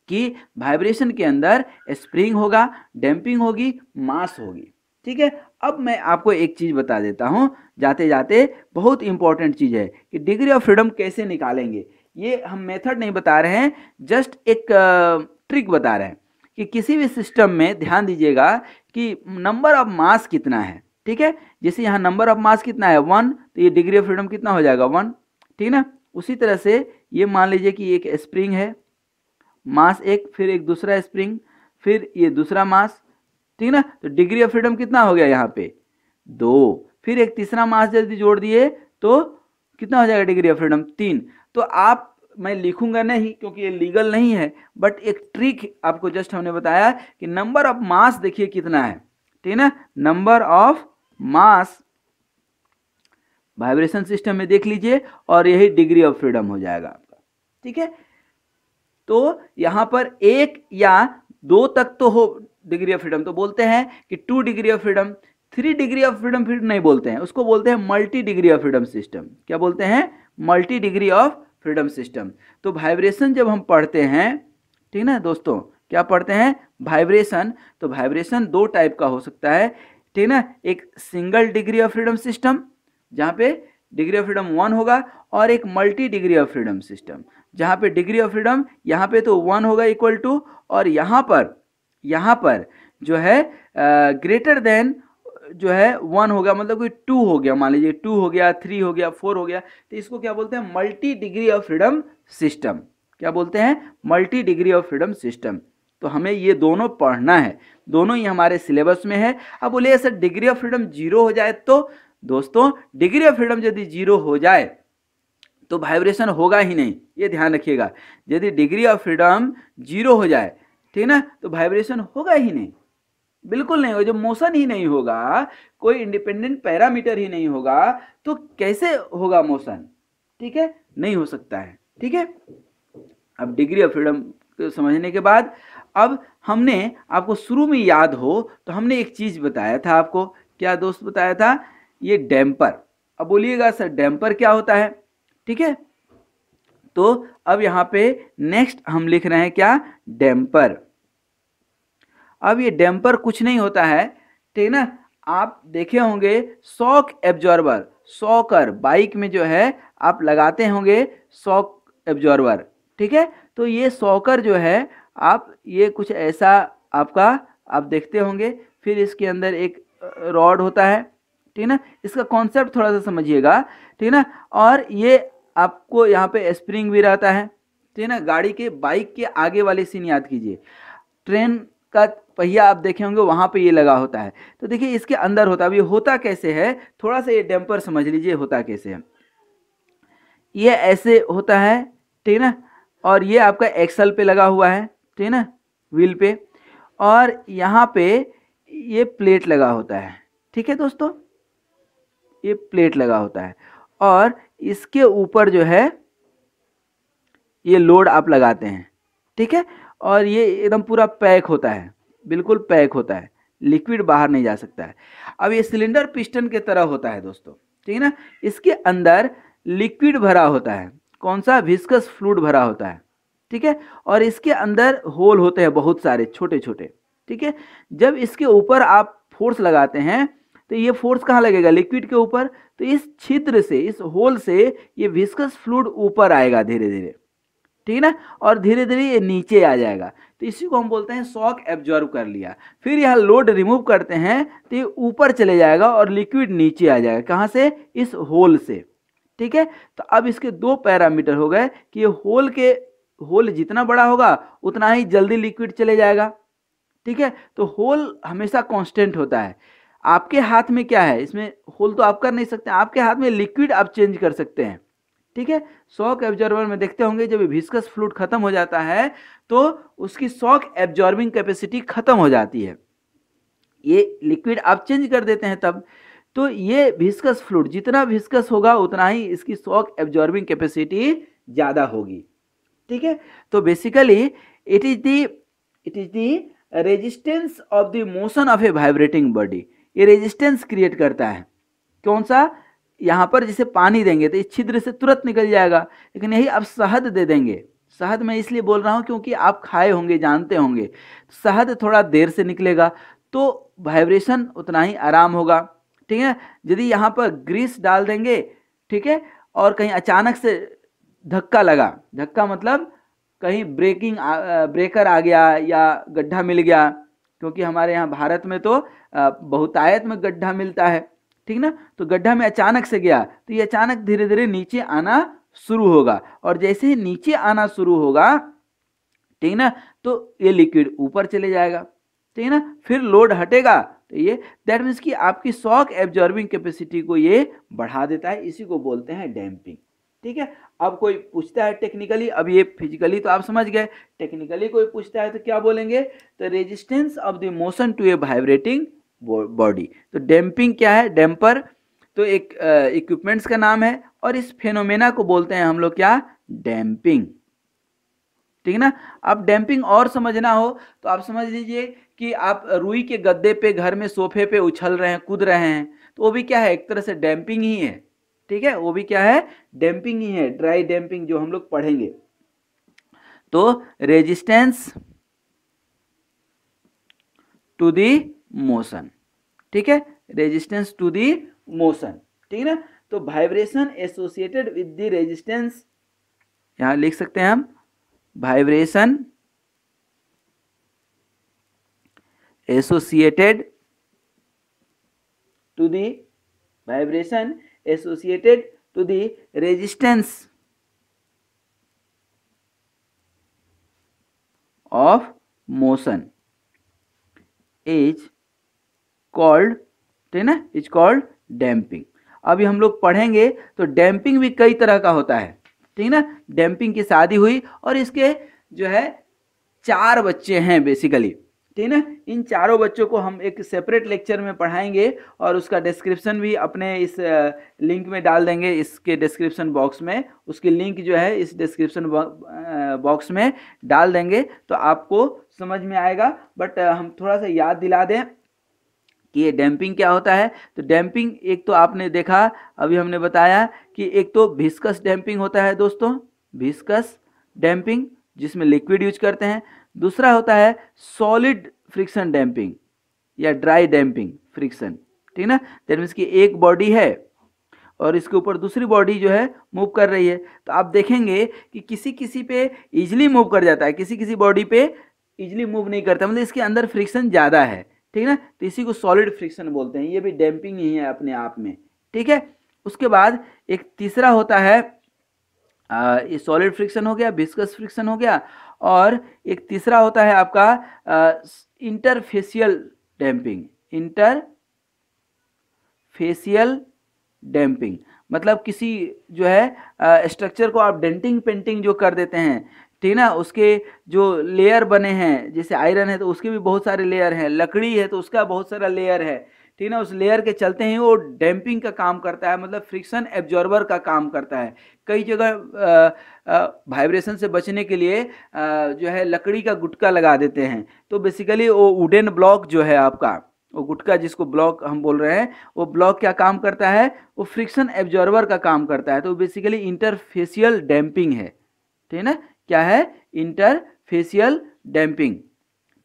कि वाइब्रेशन के अंदर स्प्रिंग होगा, डैम्पिंग होगी, मास होगी, ठीक है। अब मैं आपको एक चीज बता देता हूं जाते जाते, बहुत इंपॉर्टेंट चीज है कि डिग्री ऑफ फ्रीडम कैसे निकालेंगे। ये हम मेथड नहीं बता रहे हैं, जस्ट एक ट्रिक बता रहे हैं कि किसी भी सिस्टम में ध्यान दीजिएगा कि नंबर ऑफ मास कितना है, ठीक है। जैसे यहाँ नंबर ऑफ मास कितना है? 1, तो ये डिग्री ऑफ फ्रीडम कितना हो जाएगा? 1, ठीक ना। उसी तरह से ये मान लीजिए कि एक स्प्रिंग है, मास एक, फिर एक दूसरा स्प्रिंग, फिर ये दूसरा मास, ठीक ना, तो डिग्री ऑफ फ्रीडम कितना हो गया यहाँ पे? 2, फिर एक तीसरा मास यदि जोड़ दिए तो कितना हो जाएगा डिग्री ऑफ फ्रीडम? 3। तो आप, मैं लिखूंगा नहीं क्योंकि ये लीगल नहीं है, बट एक ट्रिक आपको जस्ट हमने बताया कि नंबर ऑफ मास देखिए कितना है, ठीक ना, number of mass vibration system में देख लीजिए और यही डिग्री ऑफ फ्रीडम हो जाएगा आपका, ठीक है। तो यहां पर 1 या 2 तक तो हो डिग्री ऑफ फ्रीडम, तो बोलते हैं कि 2 degree of freedom. 3 degree of freedom फिर नहीं बोलते हैं, उसको बोलते हैं multi degree of freedom system. क्या बोलते हैं? Multi degree of freedom system. तो वाइब्रेशन जब हम पढ़ते हैं, ठीक ना दोस्तों, क्या पढ़ते हैं? वाइब्रेशन। तो वाइब्रेशन 2 टाइप का हो सकता है, ठीक ना, एक single degree of freedom system जहाँ पे डिग्री ऑफ फ्रीडम 1 होगा, और एक multi degree of freedom system जहाँ पे डिग्री ऑफ फ्रीडम यहाँ पे तो 1 होगा इक्वल टू, और यहाँ पर जो है ग्रेटर देन जो है 1 होगा, मतलब कोई 2 हो गया, मान लीजिए 2 हो गया, 3 हो गया, 4 हो गया, तो इसको क्या बोलते हैं? Multi degree of freedom system. क्या बोलते हैं? Multi degree of freedom system. तो हमें ये दोनों पढ़ना है, दोनों ही हमारे सिलेबस में है। अब बोलिए सर डिग्री ऑफ फ्रीडम 0 हो जाए तो दोस्तों डिग्री ऑफ फ्रीडम यदि 0 हो जाए तो वाइब्रेशन होगा ही नहीं, ये ध्यान रखिएगा। यदि डिग्री ऑफ फ्रीडम 0 हो जाए, ठीक ना, तो वाइब्रेशन होगा ही नहीं, बिल्कुल नहीं होगा। जब मोशन ही नहीं होगा, कोई इंडिपेंडेंट पैरामीटर ही नहीं होगा, तो कैसे होगा मोशन? ठीक है, नहीं हो सकता है। ठीक है, अब डिग्री ऑफ फ्रीडम को समझने के बाद, अब हमने आपको शुरू में याद हो तो हमने एक चीज बताया था आपको, क्या दोस्त बताया था? ये डैम्पर। अब बोलिएगा सर डैम्पर क्या होता है? ठीक है, तो अब यहाँ पे नेक्स्ट हम लिख रहे हैं क्या? डैम्पर। अब ये डैम्पर कुछ नहीं होता है, ठीक ना, आप देखे होंगे शॉक एब्जॉर्बर, शॉकर बाइक में जो है आप लगाते होंगे शॉक एब्जॉर्बर। ठीक है, तो ये शॉकर जो है आप ये कुछ ऐसा आपका आप देखते होंगे, फिर इसके अंदर एक रॉड होता है, ठीक ना, इसका कॉन्सेप्ट थोड़ा सा समझिएगा, ठीक ना, और ये आपको यहाँ पे स्प्रिंग भी रहता है, ठीक ना। गाड़ी के बाइक के आगे वाले सीन याद कीजिए, ट्रेन का पहिया आप देखे होंगे वहां पे ये लगा होता है, तो देखिए इसके अंदर होता है। अब ये होता कैसे है, थोड़ा सा ये डैम्पर समझ लीजिए होता कैसे है। ये ऐसे होता है, ठीक ना, और ये आपका एक्सल पे लगा हुआ है, ठीक ना, व्हील पे, और यहाँ पे ये प्लेट लगा होता है। ठीक है दोस्तों, ये प्लेट लगा होता है, और इसके ऊपर जो है ये लोड आप लगाते हैं। ठीक है, और ये एकदम पूरा पैक होता है, बिल्कुल पैक होता है, लिक्विड बाहर नहीं जा सकता है। अब ये सिलेंडर पिस्टन के तरह होता है दोस्तों, ठीक है ना, इसके अंदर लिक्विड भरा होता है, कौन सा? विस्कस फ्लूइड भरा होता है। ठीक है, और इसके अंदर होल होते हैं बहुत सारे छोटे छोटे। ठीक है, जब इसके ऊपर आप फोर्स लगाते हैं तो ये फोर्स कहाँ लगेगा? लिक्विड के ऊपर। तो इस छिद्र से, इस होल से ये विस्कस फ्लूइड ऊपर आएगा धीरे धीरे, ठीक है ना, और धीरे धीरे ये नीचे आ जाएगा। तो इसी को हम बोलते हैं शॉक एब्जॉर्ब कर लिया। फिर यह लोड रिमूव करते हैं तो ये ऊपर चले जाएगा और लिक्विड नीचे आ जाएगा, कहाँ से? इस होल से। ठीक है, तो अब इसके दो पैरामीटर हो गए कि ये होल जितना बड़ा होगा उतना ही जल्दी लिक्विड चले जाएगा। ठीक है, तो होल हमेशा कांस्टेंट होता है। आपके हाथ में क्या है? इसमें होल तो आप कर नहीं सकते, आपके हाथ में लिक्विड आप चेंज कर सकते हैं। ठीक है, शॉक एब्जॉर्बर में देखते होंगे जब विस्कस फ्लूइड खत्म हो जाता है तो उसकी शॉक एब्जॉर्बिंग कैपेसिटी खत्म हो जाती है, ये लिक्विड आप चेंज कर देते हैं तब। तो ये विस्कस फ्लूइड जितना विस्कस होगा उतना ही इसकी शॉक एब्जॉर्बिंग कैपेसिटी ज़्यादा होगी। ठीक है, तो basically it is the resistance of the motion of A vibrating body. ये रेजिस्टेंस क्रिएट करता है, कौन सा? यहाँ पर जैसे पानी देंगे तो इस छिद्र से तुरंत निकल जाएगा, लेकिन यही आप शहद दे देंगे, शहद मैं इसलिए बोल रहा हूँ क्योंकि आप खाए होंगे, जानते होंगे, शहद थोड़ा देर से निकलेगा तो वाइब्रेशन उतना ही आराम होगा। ठीक है, यदि यहाँ पर ग्रीस डाल देंगे, ठीक है, और कहीं अचानक से धक्का लगा, धक्का मतलब कहीं ब्रेकर आ गया या गड्ढा मिल गया, क्योंकि हमारे यहाँ भारत में तो बहुतायत में गड्ढा मिलता है, ठीक ना, तो गड्ढा में अचानक से गया तो ये अचानक धीरे धीरे नीचे आना शुरू होगा, और जैसे ही नीचे आना शुरू होगा, ठीक ना, तो ये लिक्विड ऊपर चले जाएगा, ठीक है ना, फिर लोड हटेगा तो ये दैट मीन्स कि आपकी शॉक एब्जॉर्बिंग कैपेसिटी को ये बढ़ा देता है, इसी को बोलते हैं डैम्पिंग। ठीक है, अब कोई पूछता है टेक्निकली, अब ये फिजिकली तो आप समझ गए, टेक्निकली कोई पूछता है तो क्या बोलेंगे? तो resistance of the motion to a vibrating body. तो डैम्पिंग क्या है? डैम्पर तो एक इक्विपमेंट्स का नाम है, और इस फेनोमेना को बोलते हैं हम लोग क्या? डैम्पिंग। ठीक है ना, अब डैम्पिंग और समझना हो तो आप समझ लीजिए कि आप रुई के गद्दे पे घर में सोफे पे उछल रहे हैं, कूद रहे हैं, तो वो भी क्या है? एक तरह से डैम्पिंग ही है। ठीक है, वो भी क्या है? डैम्पिंग ही है, ड्राई डैम्पिंग जो हम लोग पढ़ेंगे। तो रेजिस्टेंस टू दी मोशन, ठीक है, रेजिस्टेंस टू दी मोशन, ठीक है ना, तो vibration associated with the resistance, यहां लिख सकते हैं हम vibration associated to the vibration associated to the resistance of motion is called, ठीक है ना, इज कॉल्ड डैम्पिंग। अभी हम लोग पढ़ेंगे तो डैम्पिंग भी कई तरह का होता है, ठीक ना। डैम्पिंग की शादी हुई और इसके जो है 4 बच्चे हैं बेसिकली, ठीक ना। इन चारों बच्चों को हम एक सेपरेट लेक्चर में पढ़ाएंगे और उसका डिस्क्रिप्शन भी अपने इस लिंक में डाल देंगे, इसके डिस्क्रिप्शन बॉक्स में उसकी लिंक जो है इस डिस्क्रिप्शन बॉक्स में डाल देंगे तो आपको समझ में आएगा। बट हम थोड़ा सा याद दिला दें कि ये डैम्पिंग क्या होता है। तो डैम्पिंग एक तो आपने देखा, अभी हमने बताया कि एक तो विस्कस डैम्पिंग होता है दोस्तों, विस्कस डैम्पिंग जिसमें लिक्विड यूज करते हैं। दूसरा होता है सॉलिड फ्रिक्शन डैम्पिंग या ड्राई डैम्पिंग फ्रिक्शन, ठीक ना। दैट मीन्स कि एक बॉडी है और इसके ऊपर दूसरी बॉडी जो है मूव कर रही है, तो आप देखेंगे कि किसी किसी पे इजीली मूव कर जाता है, किसी किसी बॉडी पे इजीली मूव नहीं करता, मतलब इसके अंदर फ्रिक्शन ज़्यादा है, ठीक ना। तो इसी को सॉलिड फ्रिक्शन बोलते हैं, ये भी डैम्पिंग ही है अपने आप में, ठीक है। उसके बाद एक तीसरा होता है, ये सॉलिड फ्रिक्शन हो गया, विस्कस फ्रिक्शन हो गया, और एक तीसरा होता है आपका इंटरफेशियल डैम्पिंग। इंटरफेशियल डैम्पिंग मतलब किसी जो है स्ट्रक्चर को आप डेंटिंग पेंटिंग जो कर देते हैं, ठीक ना, उसके जो लेयर बने हैं, जैसे आयरन है तो उसके भी बहुत सारे लेयर हैं, लकड़ी है तो उसका बहुत सारा लेयर है, ठीक ना। उस लेयर के चलते ही वो डैम्पिंग का काम करता है, मतलब फ्रिक्शन एब्जॉर्बर का काम करता है। कई जगह वाइब्रेशन से बचने के लिए जो है लकड़ी का गुटका लगा देते हैं, तो बेसिकली वो वुडन ब्लॉक जो है आपका, वो गुटका जिसको ब्लॉक हम बोल रहे हैं, वो ब्लॉक क्या काम करता है, वो फ्रिक्शन एब्जॉर्बर का काम करता है। तो बेसिकली इंटरफेशियल डैम्पिंग है, ठीक ना। क्या है, इंटरफेशियल डैम्पिंग,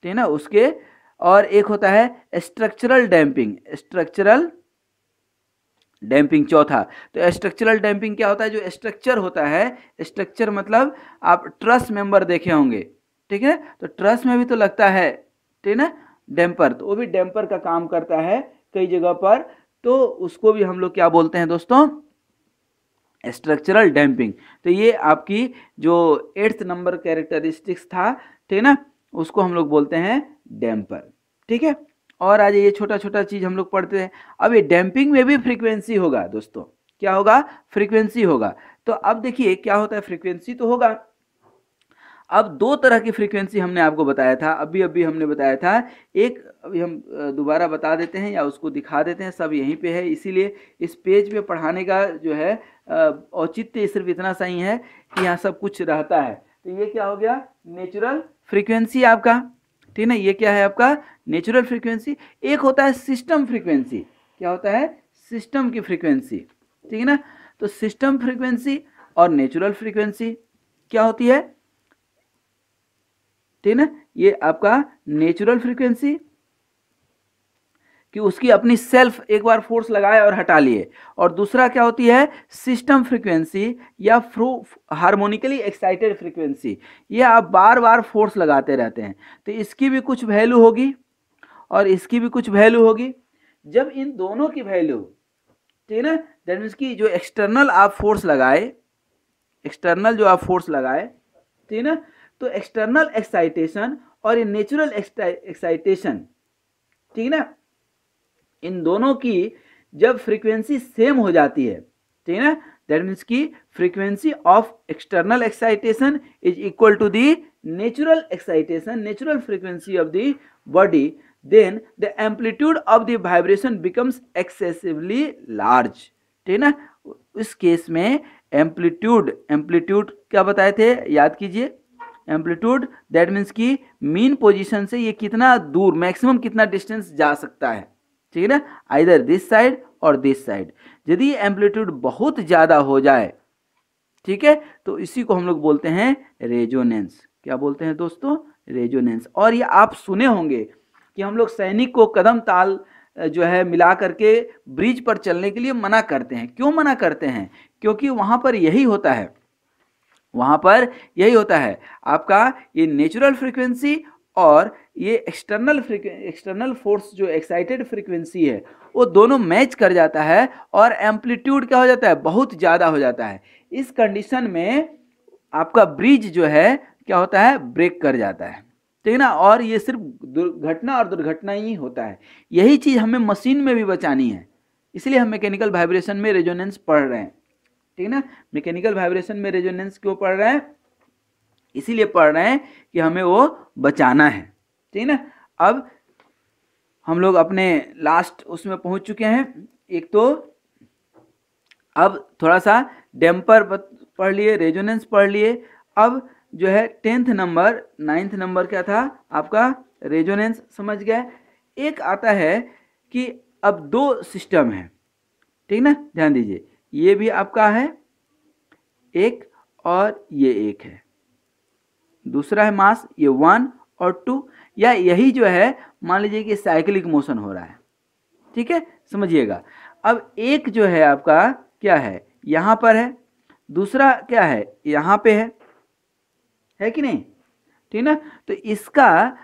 ठीक ना। उसके और एक होता है स्ट्रक्चरल डैम्पिंग, स्ट्रक्चरल डैम्पिंग चौथा। तो स्ट्रक्चरल डैम्पिंग क्या होता है, जो स्ट्रक्चर होता है, स्ट्रक्चर मतलब आप ट्रस मेंबर देखे होंगे, ठीक है, तो ट्रस में भी तो लगता है, ठीक है, डैम्पर, तो वो भी डैम्पर का काम करता है कई जगह पर, तो उसको भी हम लोग क्या बोलते हैं दोस्तों, स्ट्रक्चरल डैम्पिंग। तो ये आपकी जो 8th नंबर कैरेक्टरिस्टिक्स था, ठीक है ना, उसको हम लोग बोलते हैं डैम्पर, ठीक है। और आज ये छोटा छोटा चीज हम लोग पढ़ते हैं। अब ये डैम्पिंग में भी फ्रीक्वेंसी होगा दोस्तों, क्या होगा, फ्रीक्वेंसी होगा। तो अब देखिए क्या होता है, फ्रीक्वेंसी तो होगा। अब 2 तरह की फ्रीक्वेंसी हमने आपको बताया था, अभी हमने बताया था एक, अभी हम दोबारा बता देते हैं या उसको दिखा देते हैं, सब यहीं पे है, इसीलिए इस पेज पे पढ़ाने का जो है औचित्य सिर्फ इतना सही है कि यहाँ सब कुछ रहता है। तो ये क्या हो गया, नेचुरल फ्रीक्वेंसी आपका, ठीक है, ये क्या है आपका नेचुरल फ्रीक्वेंसी। एक होता है सिस्टम फ्रीक्वेंसी, क्या होता है, सिस्टम की फ्रीक्वेंसी, ठीक है ना। तो सिस्टम फ्रीक्वेंसी और नेचुरल फ्रीक्वेंसी क्या होती है, ठीक है ना। ये आपका नेचुरल फ्रीक्वेंसी कि उसकी अपनी सेल्फ एक बार फोर्स लगाए और हटा लिए, और दूसरा क्या होती है, सिस्टम फ्रीक्वेंसी या हार्मोनिकली एक्साइटेड फ्रीक्वेंसी, ये आप बार बार फोर्स लगाते रहते हैं, तो इसकी भी कुछ वैल्यू होगी और इसकी भी कुछ वैल्यू होगी। जब इन दोनों की वैल्यू, ठीक है ना, दैट मीन्स की जो एक्सटर्नल आप फोर्स लगाए, एक्सटर्नल जो आप फोर्स लगाए, ठीक है ना, तो एक्सटर्नल एक्साइटेशन और ये नेचुरल एक्साइटेशन, ठीक है ना, इन दोनों की जब फ्रीक्वेंसी सेम हो जाती है, ठीक है ना, दैट मीन्स की frequency of external excitation is equal to the natural excitation, natural frequency of the body, then the amplitude of the vibration becomes excessively large, ठीक है ना। इस केस में एम्पलीट्यूड, एम्पलीट्यूड क्या बताए थे, याद कीजिए, एम्पलीट्यूड दैट मीन्स की मीन पोजीशन से ये कितना दूर, मैक्सिमम कितना डिस्टेंस जा सकता है, ठीक है ना, आइदर दिस साइड और दिस साइड। यदि एम्पलीट्यूड बहुत ज़्यादा हो जाए, ठीक है, तो इसी को हम लोग बोलते हैं रेजोनेंस। क्या बोलते हैं दोस्तों, रेजोनेंस। और ये आप सुने होंगे कि हम लोग सैनिक को कदम ताल जो है मिला करके ब्रिज पर चलने के लिए मना करते हैं। क्यों मना करते हैं, क्योंकि वहाँ पर यही होता है, वहाँ पर यही होता है आपका ये नेचुरल फ्रीक्वेंसी और ये एक्सटर्नल फोर्स जो एक्साइटेड फ्रीक्वेंसी है वो दोनों मैच कर जाता है और एम्पलीट्यूड क्या हो जाता है, बहुत ज़्यादा हो जाता है। इस कंडीशन में आपका ब्रिज जो है क्या होता है, ब्रेक कर जाता है, ठीक है ना। और ये सिर्फ दुर्घटना और दुर्घटना ही होता है, यही चीज़ हमें मशीन में भी बचानी है, इसलिए हम मैकेनिकल वाइब्रेशन में रेजोनेंस पढ़ रहे हैं, ठीक ना। मैकेनिकल वाइब्रेशन में रेजोनेंस क्यों पढ़ रहे हैं? इसीलिए पढ़ रहे हैं कि हमें वो बचाना है, ठीक ना। अब हम लोग अपने लास्ट उसमें पहुंच चुके हैं। एक तो अब थोड़ा सा डैम्पर पढ़ लिए, रेजोनेंस पढ़ लिए। अब जो है 10th नंबर, 9th नंबर क्या था आपका? रेजोनेंस, समझ गए। एक आता है कि अब दो सिस्टम है, ठीक ना, ध्यान दीजिए। ये भी आपका है एक और ये एक है, दूसरा है मास, ये 1 और 2, या यही जो है मान लीजिए कि साइक्लिक मोशन हो रहा है, ठीक है, समझिएगा। अब एक जो है आपका क्या है, यहाँ पर है, दूसरा क्या है, यहाँ पे है कि नहीं, ठीक ना। तो इसका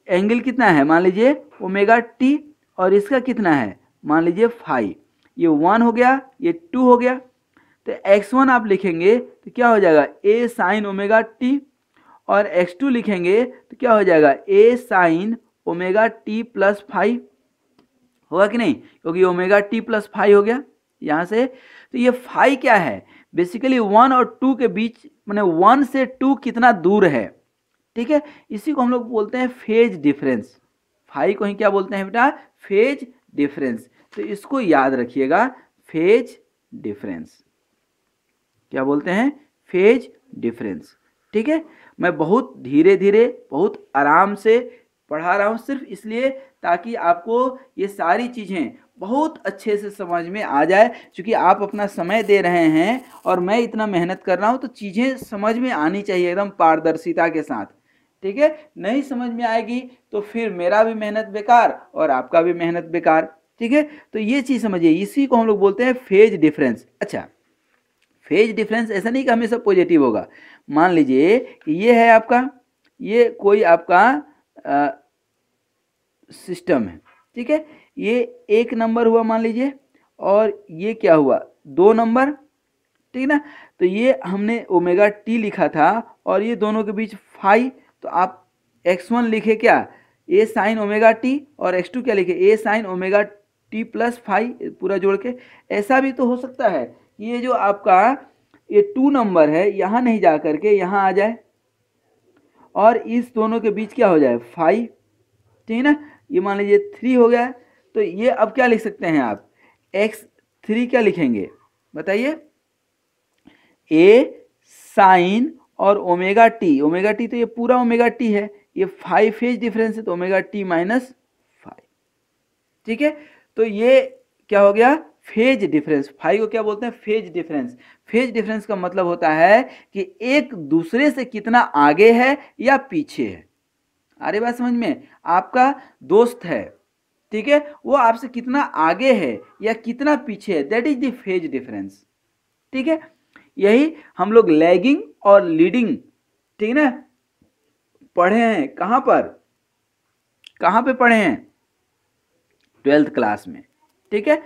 एंगल कितना है, मान लीजिए ओमेगा टी, और इसका कितना है, मान लीजिए फाई। ये 1 हो गया, ये 2 हो गया। तो x1 आप लिखेंगे तो क्या हो जाएगा, a साइन ओमेगा टी, और x2 लिखेंगे तो क्या हो जाएगा, a sine omega t plus phi. होगा कि नहीं, क्योंकि ओमेगा टी प्लस फाई हो गया यहाँ से। तो ये फाई क्या है, बेसिकली 1 और 2 के बीच, माने 1 से 2 कितना दूर है, ठीक है। इसी को हम लोग बोलते हैं फेज डिफरेंस। फाई को ही क्या बोलते हैं बेटा, फेज डिफरेंस। तो इसको याद रखिएगा, फेज डिफरेंस क्या बोलते हैं, फेज डिफरेंस, ठीक है। मैं बहुत धीरे धीरे, बहुत आराम से पढ़ा रहा हूँ, सिर्फ इसलिए ताकि आपको ये सारी चीज़ें बहुत अच्छे से समझ में आ जाए। क्योंकि आप अपना समय दे रहे हैं और मैं इतना मेहनत कर रहा हूँ, तो चीज़ें समझ में आनी चाहिए एकदम पारदर्शिता के साथ, ठीक है। नहीं समझ में आएगी तो फिर मेरा भी मेहनत बेकार और आपका भी मेहनत बेकार, ठीक है। तो ये चीज़ समझिए, इसी को हम लोग बोलते हैं फेज डिफरेंस। अच्छा, फेज डिफरेंस ऐसा नहीं कि हमेशा पॉजिटिव होगा। मान लीजिए कि ये है आपका, ये कोई आपका सिस्टम है, ठीक है। ये 1 नंबर हुआ मान लीजिए, और ये क्या हुआ, 2 नंबर, ठीक ना। तो ये हमने ओमेगा टी लिखा था, और ये दोनों के बीच फाई। तो आप x1 लिखे क्या, a साइन ओमेगा टी, और x2 क्या लिखे, a sine omega t plus phi, पूरा जोड़ के। ऐसा भी तो हो सकता है कि ये जो आपका ये 2 नंबर है, यहाँ नहीं जा करके यहाँ आ जाए, और इस दोनों के बीच क्या हो जाए, फाई, ठीक है ना। ये मान लीजिए 3 हो गया। तो ये अब क्या लिख सकते हैं आप, x3 क्या लिखेंगे बताइए, a साइन और ओमेगा टी, ओमेगा टी तो ये पूरा ओमेगा टी है, ये 5 फेज डिफरेंस है, तो ओमेगा टी माइनस 5, ठीक है। तो ये क्या हो गया, फेज डिफरेंस। फाई को क्या बोलते हैं, फेज डिफरेंस। फेज डिफरेंस का मतलब होता है कि एक दूसरे से कितना आगे है या पीछे है। अरे बात समझ में, आपका दोस्त है, ठीक है, वो आपसे कितना आगे है या कितना पीछे है, that is the phase difference, ठीक है। यही हम लोग लैगिंग और लीडिंग, ठीक है ना, पढ़े हैं। कहां पे पढ़े हैं, 12th क्लास में, ठीक है।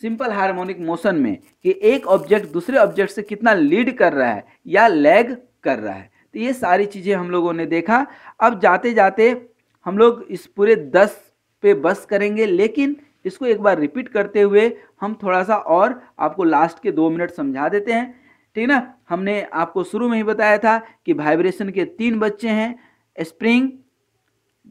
सिंपल हार्मोनिक मोशन में कि एक ऑब्जेक्ट दूसरे ऑब्जेक्ट से कितना लीड कर रहा है या लैग कर रहा है। तो ये सारी चीज़ें हम लोगों ने देखा। अब जाते जाते हम लोग इस पूरे 10 पे बस करेंगे, लेकिन इसको एक बार रिपीट करते हुए हम थोड़ा सा और आपको लास्ट के 2 मिनट समझा देते हैं, ठीक ना। हमने आपको शुरू में ही बताया था कि वाइब्रेशन के 3 बच्चे हैं, स्प्रिंग,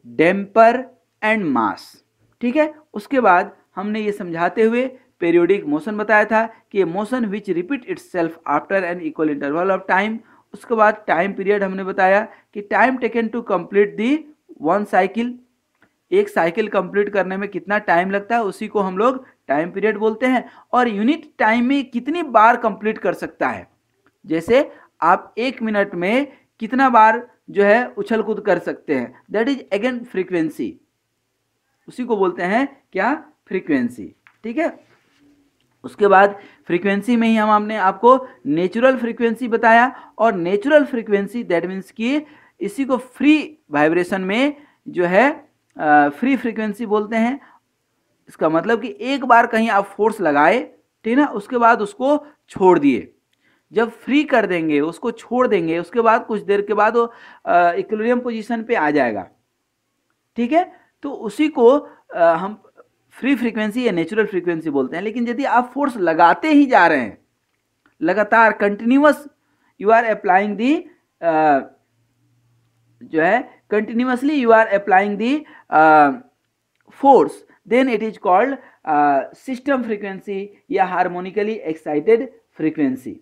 डैम्पर एंड मास, ठीक है। उसके बाद हमने ये समझाते हुए पेरियोडिक मोशन बताया था कि ये motion which repeat itself after an equal interval of time. उसके बाद टाइम पीरियड हमने बताया कि time taken to complete the 1 cycle, एक साइकिल कंप्लीट करने में कितना टाइम लगता है, उसी को हम लोग टाइम पीरियड बोलते हैं। और यूनिट टाइम में कितनी बार कंप्लीट कर सकता है, जैसे आप 1 मिनट में कितना बार जो है उछल कूद कर सकते हैं, दैट इज अगेन फ्रीक्वेंसी, उसी को बोलते हैं क्या, फ्रीक्वेंसी, ठीक है। उसके बाद फ्रीक्वेंसी में ही हमने आपको नेचुरल फ्रीक्वेंसी बताया, और नेचुरल फ्रीक्वेंसी दैट मीन्स कि इसी को फ्री वाइब्रेशन में जो है फ्री फ्रीक्वेंसी बोलते हैं। इसका मतलब कि एक बार कहीं आप फोर्स लगाए, ठीक ना, उसके बाद उसको छोड़ दिए, जब फ्री कर देंगे उसको छोड़ देंगे, उसके बाद कुछ देर के बाद वो इक्विलिब्रियम पोजीशन पे आ जाएगा, ठीक है। तो उसी को हम फ्री फ्रीक्वेंसी या नेचुरल फ्रीक्वेंसी बोलते हैं। लेकिन यदि आप फोर्स लगाते ही जा रहे हैं, लगातार continuous you are applying the जो है continuously you are applying the force, then it is called system frequency या हार्मोनिकली एक्साइटेड फ्रीक्वेंसी।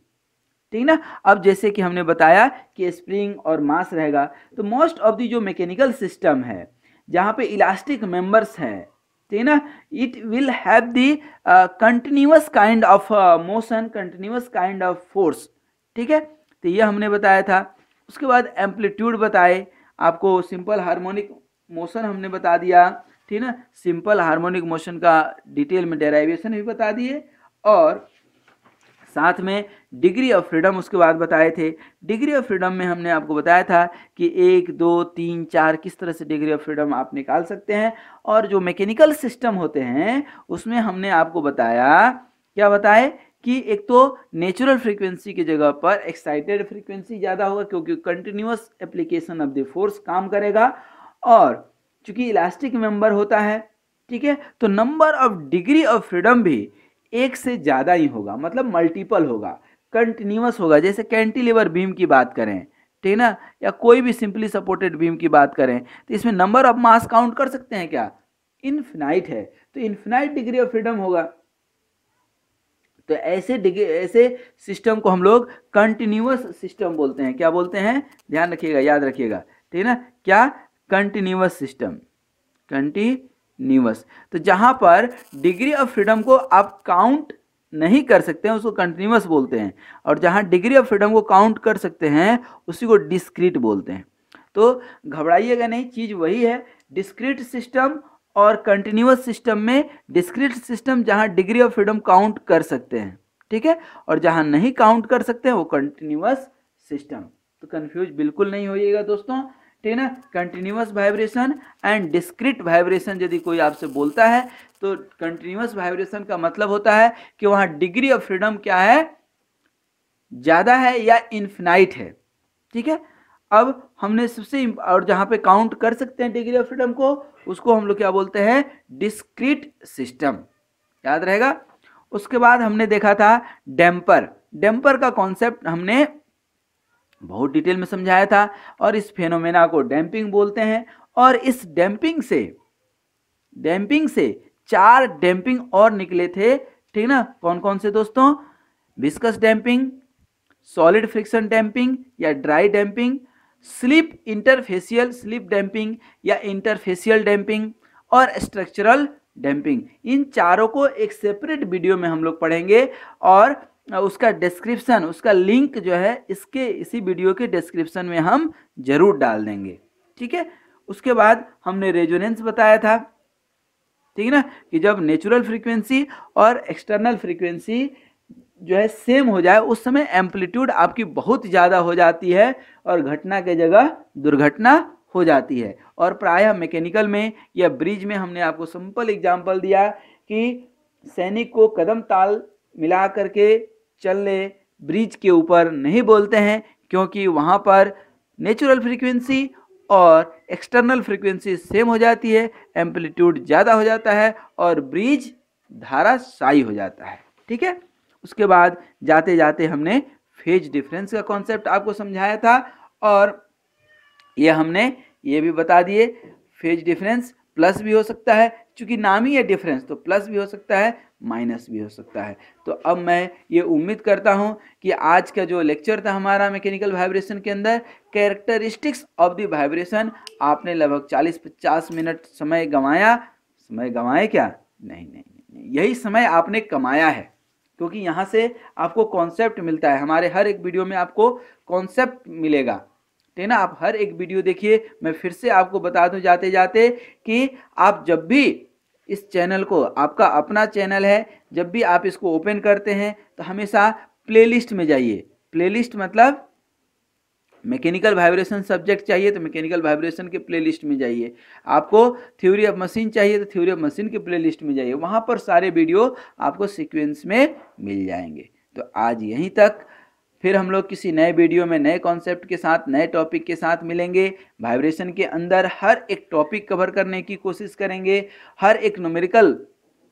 ठीक ना। अब जैसे कि हमने बताया कि स्प्रिंग और मास रहेगा, तो मोस्ट ऑफ दी जो मैकेनिकल सिस्टम है जहाँ पे इलास्टिक मेंबर्स हैं, ठीक ना, it will have the continuous kind of motion, continuous kind of force. ठीक है, तो ये हमने बताया था। उसके बाद एम्पलीट्यूड बताए आपको, सिंपल हार्मोनिक मोशन हमने बता दिया, ठीक ना, सिंपल हार्मोनिक मोशन का डिटेल में डेराइवेशन भी बता दिए, और साथ में डिग्री ऑफ फ्रीडम उसके बाद बताए थे। डिग्री ऑफ फ्रीडम में हमने आपको बताया था कि 1, 2, 3, 4 किस तरह से डिग्री ऑफ फ्रीडम आप निकाल सकते हैं। और जो मैकेनिकल सिस्टम होते हैं उसमें हमने आपको बताया, क्या बताए, कि एक तो नेचुरल फ्रीक्वेंसी की जगह पर एक्साइटेड फ्रीक्वेंसी ज़्यादा होगा क्योंकि continuous application of the force काम करेगा, और चूंकि इलास्टिक मेंबर होता है, ठीक है, तो number of degree of freedom भी एक से ज़्यादा ही होगा, मतलब मल्टीपल होगा, कंटिन्यूअस होगा। जैसे कैंटिलीवर बीम की बात करें, ठीक ना, या कोई भी सिंपली सपोर्टेड बीम की बात करें, तो इसमें नंबर ऑफ मास काउंट कर सकते हैं क्या, इनफिनाइट है, तो इनफिनाइट डिग्री ऑफ फ्रीडम होगा। तो ऐसे सिस्टम को हम लोग कंटिन्यूअस सिस्टम बोलते हैं। क्या बोलते हैं, ध्यान रखिएगा, याद रखिएगा, ठीक है ना, क्या, कंटिन्यूअस सिस्टम, कंटिन्यूअस। तो जहां पर डिग्री ऑफ फ्रीडम को आप काउंट नहीं कर सकते हैं उसको कंटिन्यूअस बोलते हैं, और जहां डिग्री ऑफ फ्रीडम को काउंट कर सकते हैं उसी को डिस्क्रीट बोलते हैं। तो घबराइएगा नहीं, चीज वही है। डिस्क्रीट सिस्टम और कंटिन्यूअस सिस्टम में डिस्क्रीट सिस्टम जहां डिग्री ऑफ फ्रीडम काउंट कर सकते हैं, ठीक है, और जहां नहीं काउंट कर सकते हैं वो कंटिन्यूअस सिस्टम। तो कंफ्यूज बिल्कुल नहीं होइएगा दोस्तों, ठीक है ना। Continuous vibration and discrete vibration यदि कोई आपसे बोलता है तो कंटिन्यूअस वाइब्रेशन का मतलब होता है कि वहां डिग्री ऑफ फ्रीडम क्या है, ज्यादा है या इनफिनाइट है, ठीक है। अब हमने सबसे और जहां पे काउंट कर सकते हैं डिग्री ऑफ फ्रीडम को उसको हम लोग क्या बोलते हैं, डिस्क्रीट सिस्टम, याद रहेगा। उसके बाद हमने देखा था डैम्पर। डैम्पर का कॉन्सेप्ट हमने बहुत डिटेल में समझाया था, और इस फेनोमेना को डैम्पिंग बोलते हैं। और इस डैम्पिंग से 4 डैम्पिंग और निकले थे, ठीक ना, कौन कौन से दोस्तों, viscous damping, solid friction damping या dry damping, slip interfacial slip damping या इंटरफेसियल डैम्पिंग, और स्ट्रक्चरल डैम्पिंग। इन चारों को एक सेपरेट वीडियो में हम लोग पढ़ेंगे, और उसका डिस्क्रिप्शन, उसका लिंक जो है इसी वीडियो के डिस्क्रिप्शन में हम जरूर डाल देंगे, ठीक है। उसके बाद हमने रेजोनेंस बताया था, ठीक है ना, कि जब नेचुरल फ्रीक्वेंसी और एक्सटर्नल फ्रीक्वेंसी जो है सेम हो जाए उस समय एम्पलीट्यूड आपकी बहुत ज़्यादा हो जाती है और घटना के जगह दुर्घटना हो जाती है। और प्रायः मैकेनिकल में या ब्रिज में हमने आपको सिंपल एग्जांपल दिया कि सैनिक को कदम ताल मिला करके चलने ब्रिज के ऊपर नहीं बोलते हैं, क्योंकि वहाँ पर नेचुरल फ्रीक्वेंसी और एक्सटर्नल फ्रीक्वेंसी सेम हो जाती है, एम्पलीट्यूड ज़्यादा हो जाता है और ब्रिज धाराशायी हो जाता है, ठीक है। उसके बाद जाते जाते हमने फेज डिफरेंस का कॉन्सेप्ट आपको समझाया था, और ये हमने ये भी बता दिए फेज डिफरेंस प्लस भी हो सकता है, क्योंकि नाम ही है डिफरेंस, तो प्लस भी हो सकता है, माइनस भी हो सकता है। तो अब मैं ये उम्मीद करता हूँ कि आज का जो लेक्चर था हमारा मैकेनिकल वाइब्रेशन के अंदर कैरेक्टरिस्टिक्स ऑफ द वाइब्रेशन, आपने लगभग 40-50 मिनट समय गंवाया। समय गंवाए क्या, नहीं, यही समय आपने कमाया है, क्योंकि यहाँ से आपको कॉन्सेप्ट मिलता है। हमारे हर एक वीडियो में आपको कॉन्सेप्ट मिलेगा, ठीक है ना। आप हर एक वीडियो देखिए। मैं फिर से आपको बता दूं जाते जाते कि आप जब भी इस चैनल को, आपका अपना चैनल है, जब भी आप इसको ओपन करते हैं तो हमेशा प्लेलिस्ट में जाइए। प्लेलिस्ट मतलब मैकेनिकल वाइब्रेशन सब्जेक्ट चाहिए तो मैकेनिकल वाइब्रेशन के प्लेलिस्ट में जाइए, आपको थ्योरी ऑफ मशीन चाहिए तो थ्योरी ऑफ मशीन के प्लेलिस्ट में जाइए, वहाँ पर सारे वीडियो आपको सीक्वेंस में मिल जाएंगे। तो आज यहीं तक, फिर हम लोग किसी नए वीडियो में नए कॉन्सेप्ट के साथ, नए टॉपिक के साथ मिलेंगे। वाइब्रेशन के अंदर हर एक टॉपिक कवर करने की कोशिश करेंगे, हर एक न्यूमेरिकल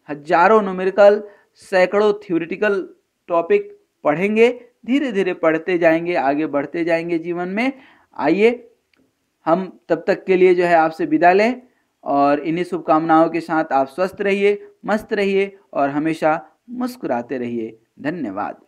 हजारों न्यूमेरिकल, सैकड़ों थ्योरेटिकल टॉपिक पढ़ेंगे, धीरे धीरे पढ़ते जाएंगे, आगे बढ़ते जाएंगे जीवन में। आइए हम तब तक के लिए जो है आपसे विदा लें, और इन्हीं शुभकामनाओं के साथ आप स्वस्थ रहिए, मस्त रहिए और हमेशा मुस्कुराते रहिए। धन्यवाद।